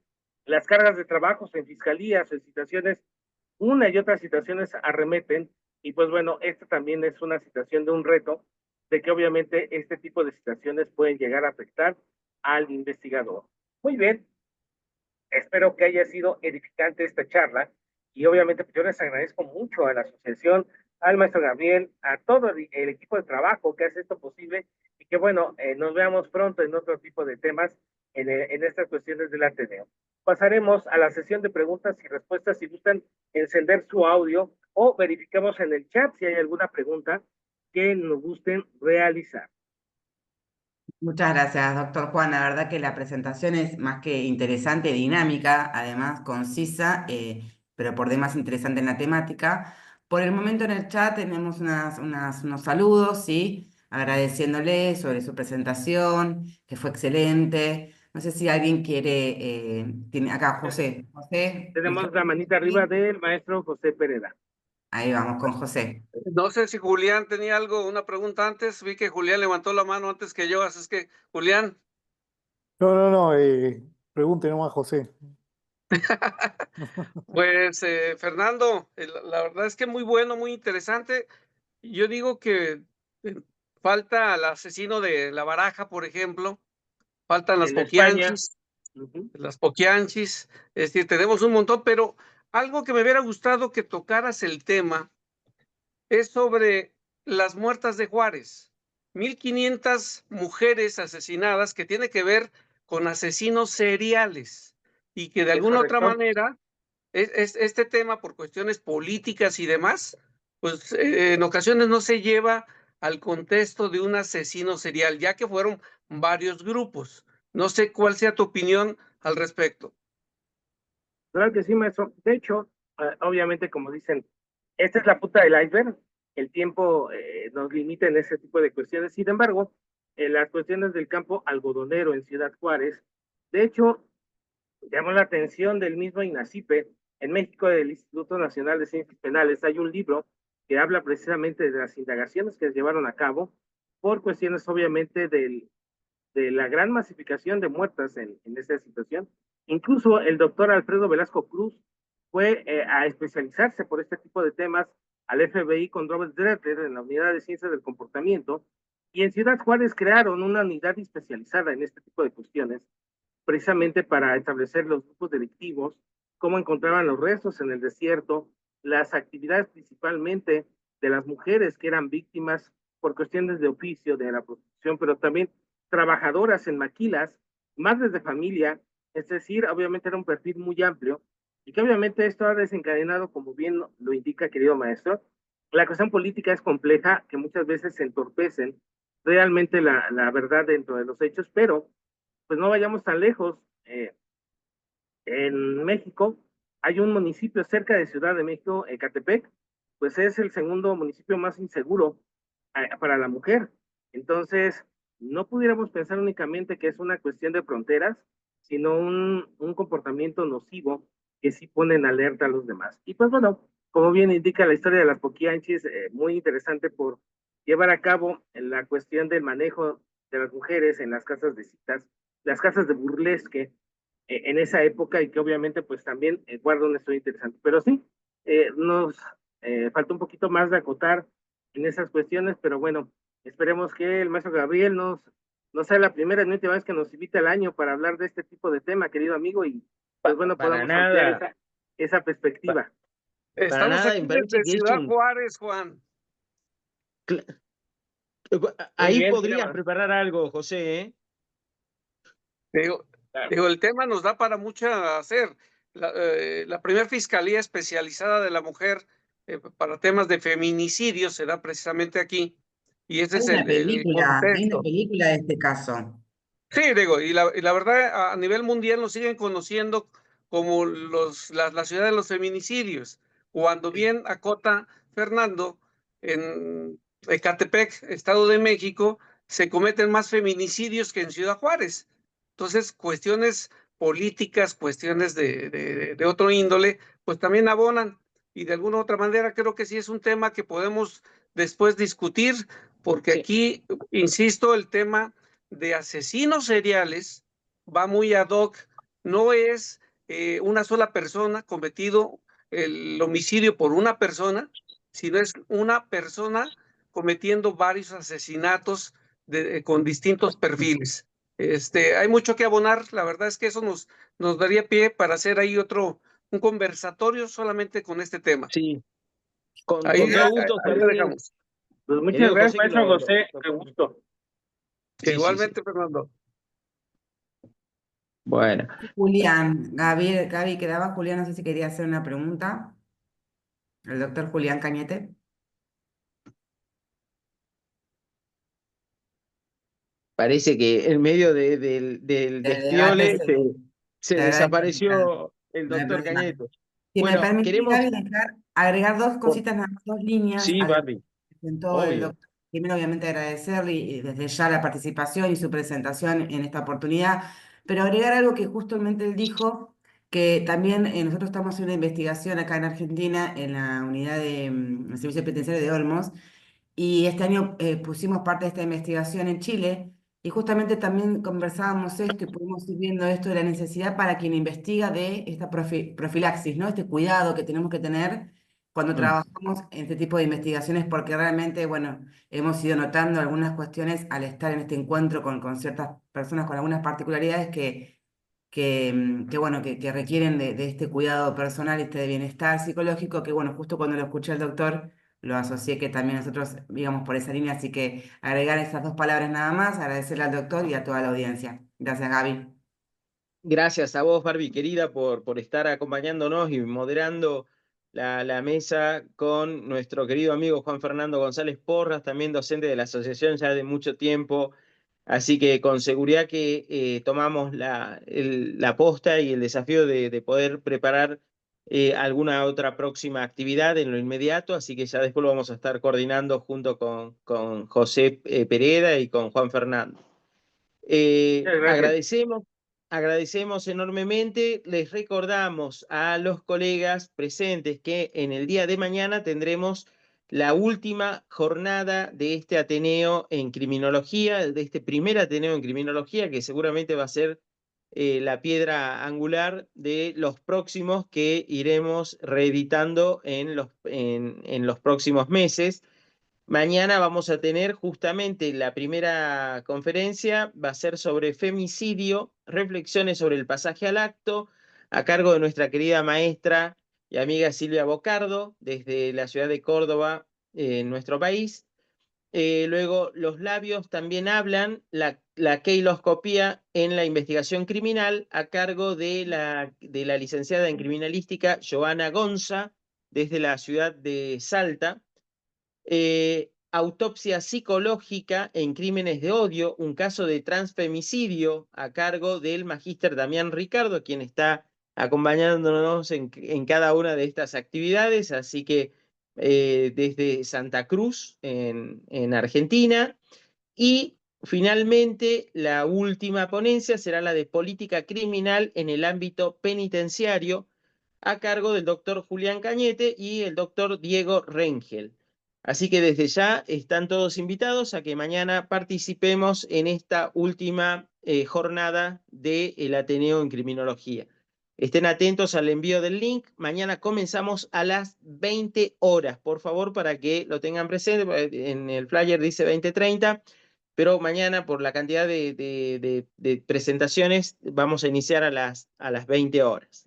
I: las cargas de trabajos en fiscalías, en situaciones, una y otras situaciones arremeten, y pues bueno, esta también es una situación de un reto, de que obviamente este tipo de situaciones pueden llegar a afectar al investigador. Muy bien, espero que haya sido edificante esta charla, y obviamente pues yo les agradezco mucho a la asociación, al maestro Gabriel, a todo el equipo de trabajo que hace esto posible, y que bueno, nos veamos pronto en otro tipo de temas en estas cuestiones del Ateneo. Pasaremos a la sesión de preguntas y respuestas. Si gustan encender su audio o verificamos en el chat si hay alguna pregunta que nos gusten realizar.
H: Muchas gracias, doctor Juan. La verdad que la presentación es más que interesante, dinámica, además concisa, pero por demás interesante en la temática. Por el momento en el chat tenemos unos saludos, ¿sí? Agradeciéndole sobre su presentación, que fue excelente. No sé si alguien quiere, tiene acá José. José,
I: Tenemos la manita arriba del maestro José Pereda.
H: ahí vamos con José.
G: No sé si Julián tenía una pregunta antes. Vi que Julián levantó la mano antes que yo, así es que, Julián.
B: No, pregunte nomás, José.
G: Pues, Fernando, la verdad es que muy bueno, muy interesante. Yo digo que falta al asesino de la baraja, por ejemplo, faltan
I: En España.
G: las poquianchis, es decir, tenemos un montón, pero algo que me hubiera gustado que tocaras el tema es sobre las muertas de Juárez. 1,500 mujeres asesinadas, que tiene que ver con asesinos seriales y que de
I: Es
G: alguna otra
I: correcto.
G: manera este tema, por cuestiones políticas y demás, pues en ocasiones no se lleva al contexto de un asesino serial, ya que fueron varios grupos. No sé cuál sea tu opinión al respecto.
I: Claro que sí, maestro. De hecho, obviamente, como dicen, esta es la punta del iceberg. El tiempo nos limita en ese tipo de cuestiones. Sin embargo, en las cuestiones del campo algodonero en Ciudad Juárez, de hecho, llamó la atención del mismo INACIPE. En México, del Instituto Nacional de Ciencias Penales, hay un libro que habla precisamente de las indagaciones que se llevaron a cabo por cuestiones, obviamente, de la gran masificación de muertas en esta situación. Incluso el doctor Alfredo Velasco Cruz fue a especializarse por este tipo de temas al FBI con Robert Dretter en la Unidad de Ciencias del Comportamiento, y en Ciudad Juárez crearon una unidad especializada en este tipo de cuestiones, precisamente para establecer los grupos delictivos, cómo encontraban los restos en el desierto, las actividades principalmente de las mujeres que eran víctimas por cuestiones de oficio, de la prostitución, pero también trabajadoras en maquilas, madres de familia, es decir, obviamente era un perfil muy amplio, y que obviamente esto ha desencadenado, como bien lo indica, querido maestro, la cuestión política es compleja, que muchas veces se entorpecen realmente la verdad dentro de los hechos, pero pues no vayamos tan lejos. En México hay un municipio cerca de Ciudad de México, Ecatepec, pues es el segundo municipio más inseguro para la mujer. Entonces, no pudiéramos pensar únicamente que es una cuestión de fronteras, sino un comportamiento nocivo que sí pone en alerta a los demás. Y pues bueno, como bien indica la historia de las Poquianchis, muy interesante por llevar a cabo la cuestión del manejo de las mujeres en las casas de citas, las casas de burlesque en esa época, y que obviamente pues también guarda una historia interesante. Pero sí, nos falta un poquito más de acotar en esas cuestiones, pero bueno, esperemos que el maestro Gabriel no sea la primera ni última vez que nos invite al año para hablar de este tipo de tema, querido amigo, y pues bueno,
A: Para
I: podamos ampliar
A: nada,
I: esa perspectiva.
A: para
G: Estamos
A: nada,
G: aquí
A: me parece
G: desde
A: que es
G: Ciudad Juárez, Juan.
A: Ahí
I: bien,
A: podrías preparar algo, José, ¿eh?
G: Digo, el tema nos da para mucho hacer. La primera Fiscalía Especializada de la Mujer para temas de feminicidio se da precisamente aquí, y ese es el
H: Hay una
G: contexto.
H: película de este caso.
G: Sí, digo, y la verdad, a nivel mundial nos siguen conociendo como la ciudad de los feminicidios, cuando bien acota Fernando, en Ecatepec, Estado de México, se cometen más feminicidios que en Ciudad Juárez. Entonces, cuestiones políticas, cuestiones de otro índole, pues también abonan, y de alguna u otra manera creo que sí es un tema que podemos después discutir, porque
A: Sí.
G: aquí, insisto, el tema de asesinos seriales va muy ad hoc. No es una sola persona cometido el homicidio por una persona, sino es una persona cometiendo varios asesinatos con distintos perfiles. Hay mucho que abonar. La verdad es que eso nos daría pie para hacer ahí un conversatorio solamente con este tema.
A: Sí, con
G: Ahí
A: todo gusto.
G: lo dejamos.
I: Pues muchas
A: Querido
I: gracias,
A: José, que
I: maestro José, qué gusto.
A: Sí,
G: Igualmente,
A: sí.
G: Fernando.
A: Bueno,
H: Julián, Gaby, quedaba Julián, no sé si quería hacer una pregunta. El doctor Julián Cañete.
A: parece que en medio del
H: Del
A: despiole
H: debate
A: se
H: de verdad,
A: desapareció el
H: no hay
A: doctor
H: problema.
A: Cañete.
H: Si me
A: Bueno,
H: permite,
A: queremos...
H: Gaby, agregar dos
A: por-
H: cositas, nada más, dos líneas
A: Sí,
H: a lo que
A: Barbie,
H: presentó el
A: obvio.
H: doctor. Primero, obviamente, agradecerle y desde ya la participación y su presentación en esta oportunidad, pero agregar algo que justamente él dijo, que también nosotros estamos haciendo una investigación acá en Argentina en la unidad de el Servicio Penitenciario de Olmos, y este año pusimos parte de esta investigación en Chile y justamente también conversábamos esto y pudimos ir viendo esto de la necesidad para quien investiga de esta profilaxis, ¿no? Este cuidado que tenemos que tener cuando trabajamos en este tipo de investigaciones, porque realmente, bueno, hemos ido notando algunas cuestiones al estar en este encuentro con ciertas personas con algunas particularidades bueno, que requieren de este cuidado personal, este bienestar psicológico, que bueno, justo cuando lo escuché al doctor, lo asocié que también nosotros íbamos por esa línea, así que agregar esas dos palabras nada más, agradecerle al doctor y a toda la audiencia. Gracias, Gaby.
A: Gracias a vos, Barbie, querida, por estar acompañándonos y moderando la mesa con nuestro querido amigo Juan Fernando González Porras, también docente de la asociación ya de mucho tiempo. Así que con seguridad que tomamos la posta y el desafío de poder preparar alguna otra próxima actividad en lo inmediato, así que ya después lo vamos a estar coordinando junto con José Pereda y con Juan Fernando.
I: Muchas gracias.
A: Agradecemos enormemente. Les recordamos a los colegas presentes que en el día de mañana tendremos la última jornada de este Ateneo en Criminología, de este primer Ateneo en Criminología, que seguramente va a ser la piedra angular de los próximos que iremos reeditando en los próximos meses. Mañana vamos a tener justamente la primera conferencia, va a ser sobre femicidio, reflexiones sobre el pasaje al acto, a cargo de nuestra querida maestra y amiga Silvia Bocardo, desde la ciudad de Córdoba, en nuestro país. Luego, los labios también hablan, la keiloscopía en la investigación criminal, a cargo de la licenciada en criminalística Joana Gonza, desde la ciudad de Salta. Autopsia psicológica en crímenes de odio, un caso de transfemicidio a cargo del magíster Damián Ricardo, quien está acompañándonos en cada una de estas actividades, así que desde Santa Cruz, en Argentina. Y finalmente, la última ponencia será la de política criminal en el ámbito penitenciario, a cargo del doctor Julián Cañete y el doctor Diego Rengel. Así que desde ya están todos invitados a que mañana participemos en esta última jornada del Ateneo en Criminología. Estén atentos al envío del link. Mañana comenzamos a las 20 horas, por favor, para que lo tengan presente. En el flyer dice 20:30, pero mañana, por la cantidad de presentaciones, vamos a iniciar a las 20 horas.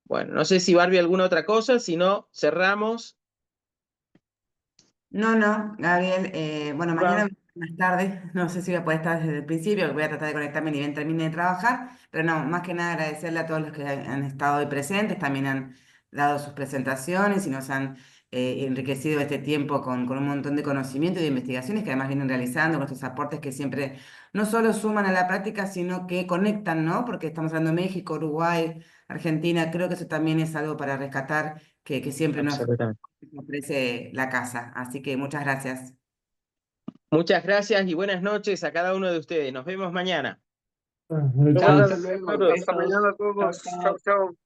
A: Bueno, no sé si Barbie alguna otra cosa, si no, cerramos.
H: No, Gabriel, bueno, mañana más tarde, no sé si voy a poder estar desde el principio, voy a tratar de conectarme ni bien termine de trabajar, pero no, más que nada agradecerle a todos los que han estado hoy presentes, también han dado sus presentaciones y nos han enriquecido este tiempo con un montón de conocimiento y de investigaciones que además vienen realizando, con estos aportes que siempre no solo suman a la práctica, sino que conectan, ¿no? Porque estamos hablando de México, Uruguay, Argentina, creo que eso también es algo para rescatar que siempre nos ofrece la casa. Así que muchas gracias.
A: Muchas gracias y buenas noches a cada uno de ustedes. Nos vemos mañana.
D: Buenas noches.
G: Chao,
I: Hasta
G: hasta
I: luego.
G: luego. Hasta mañana a todos. Chao, chao.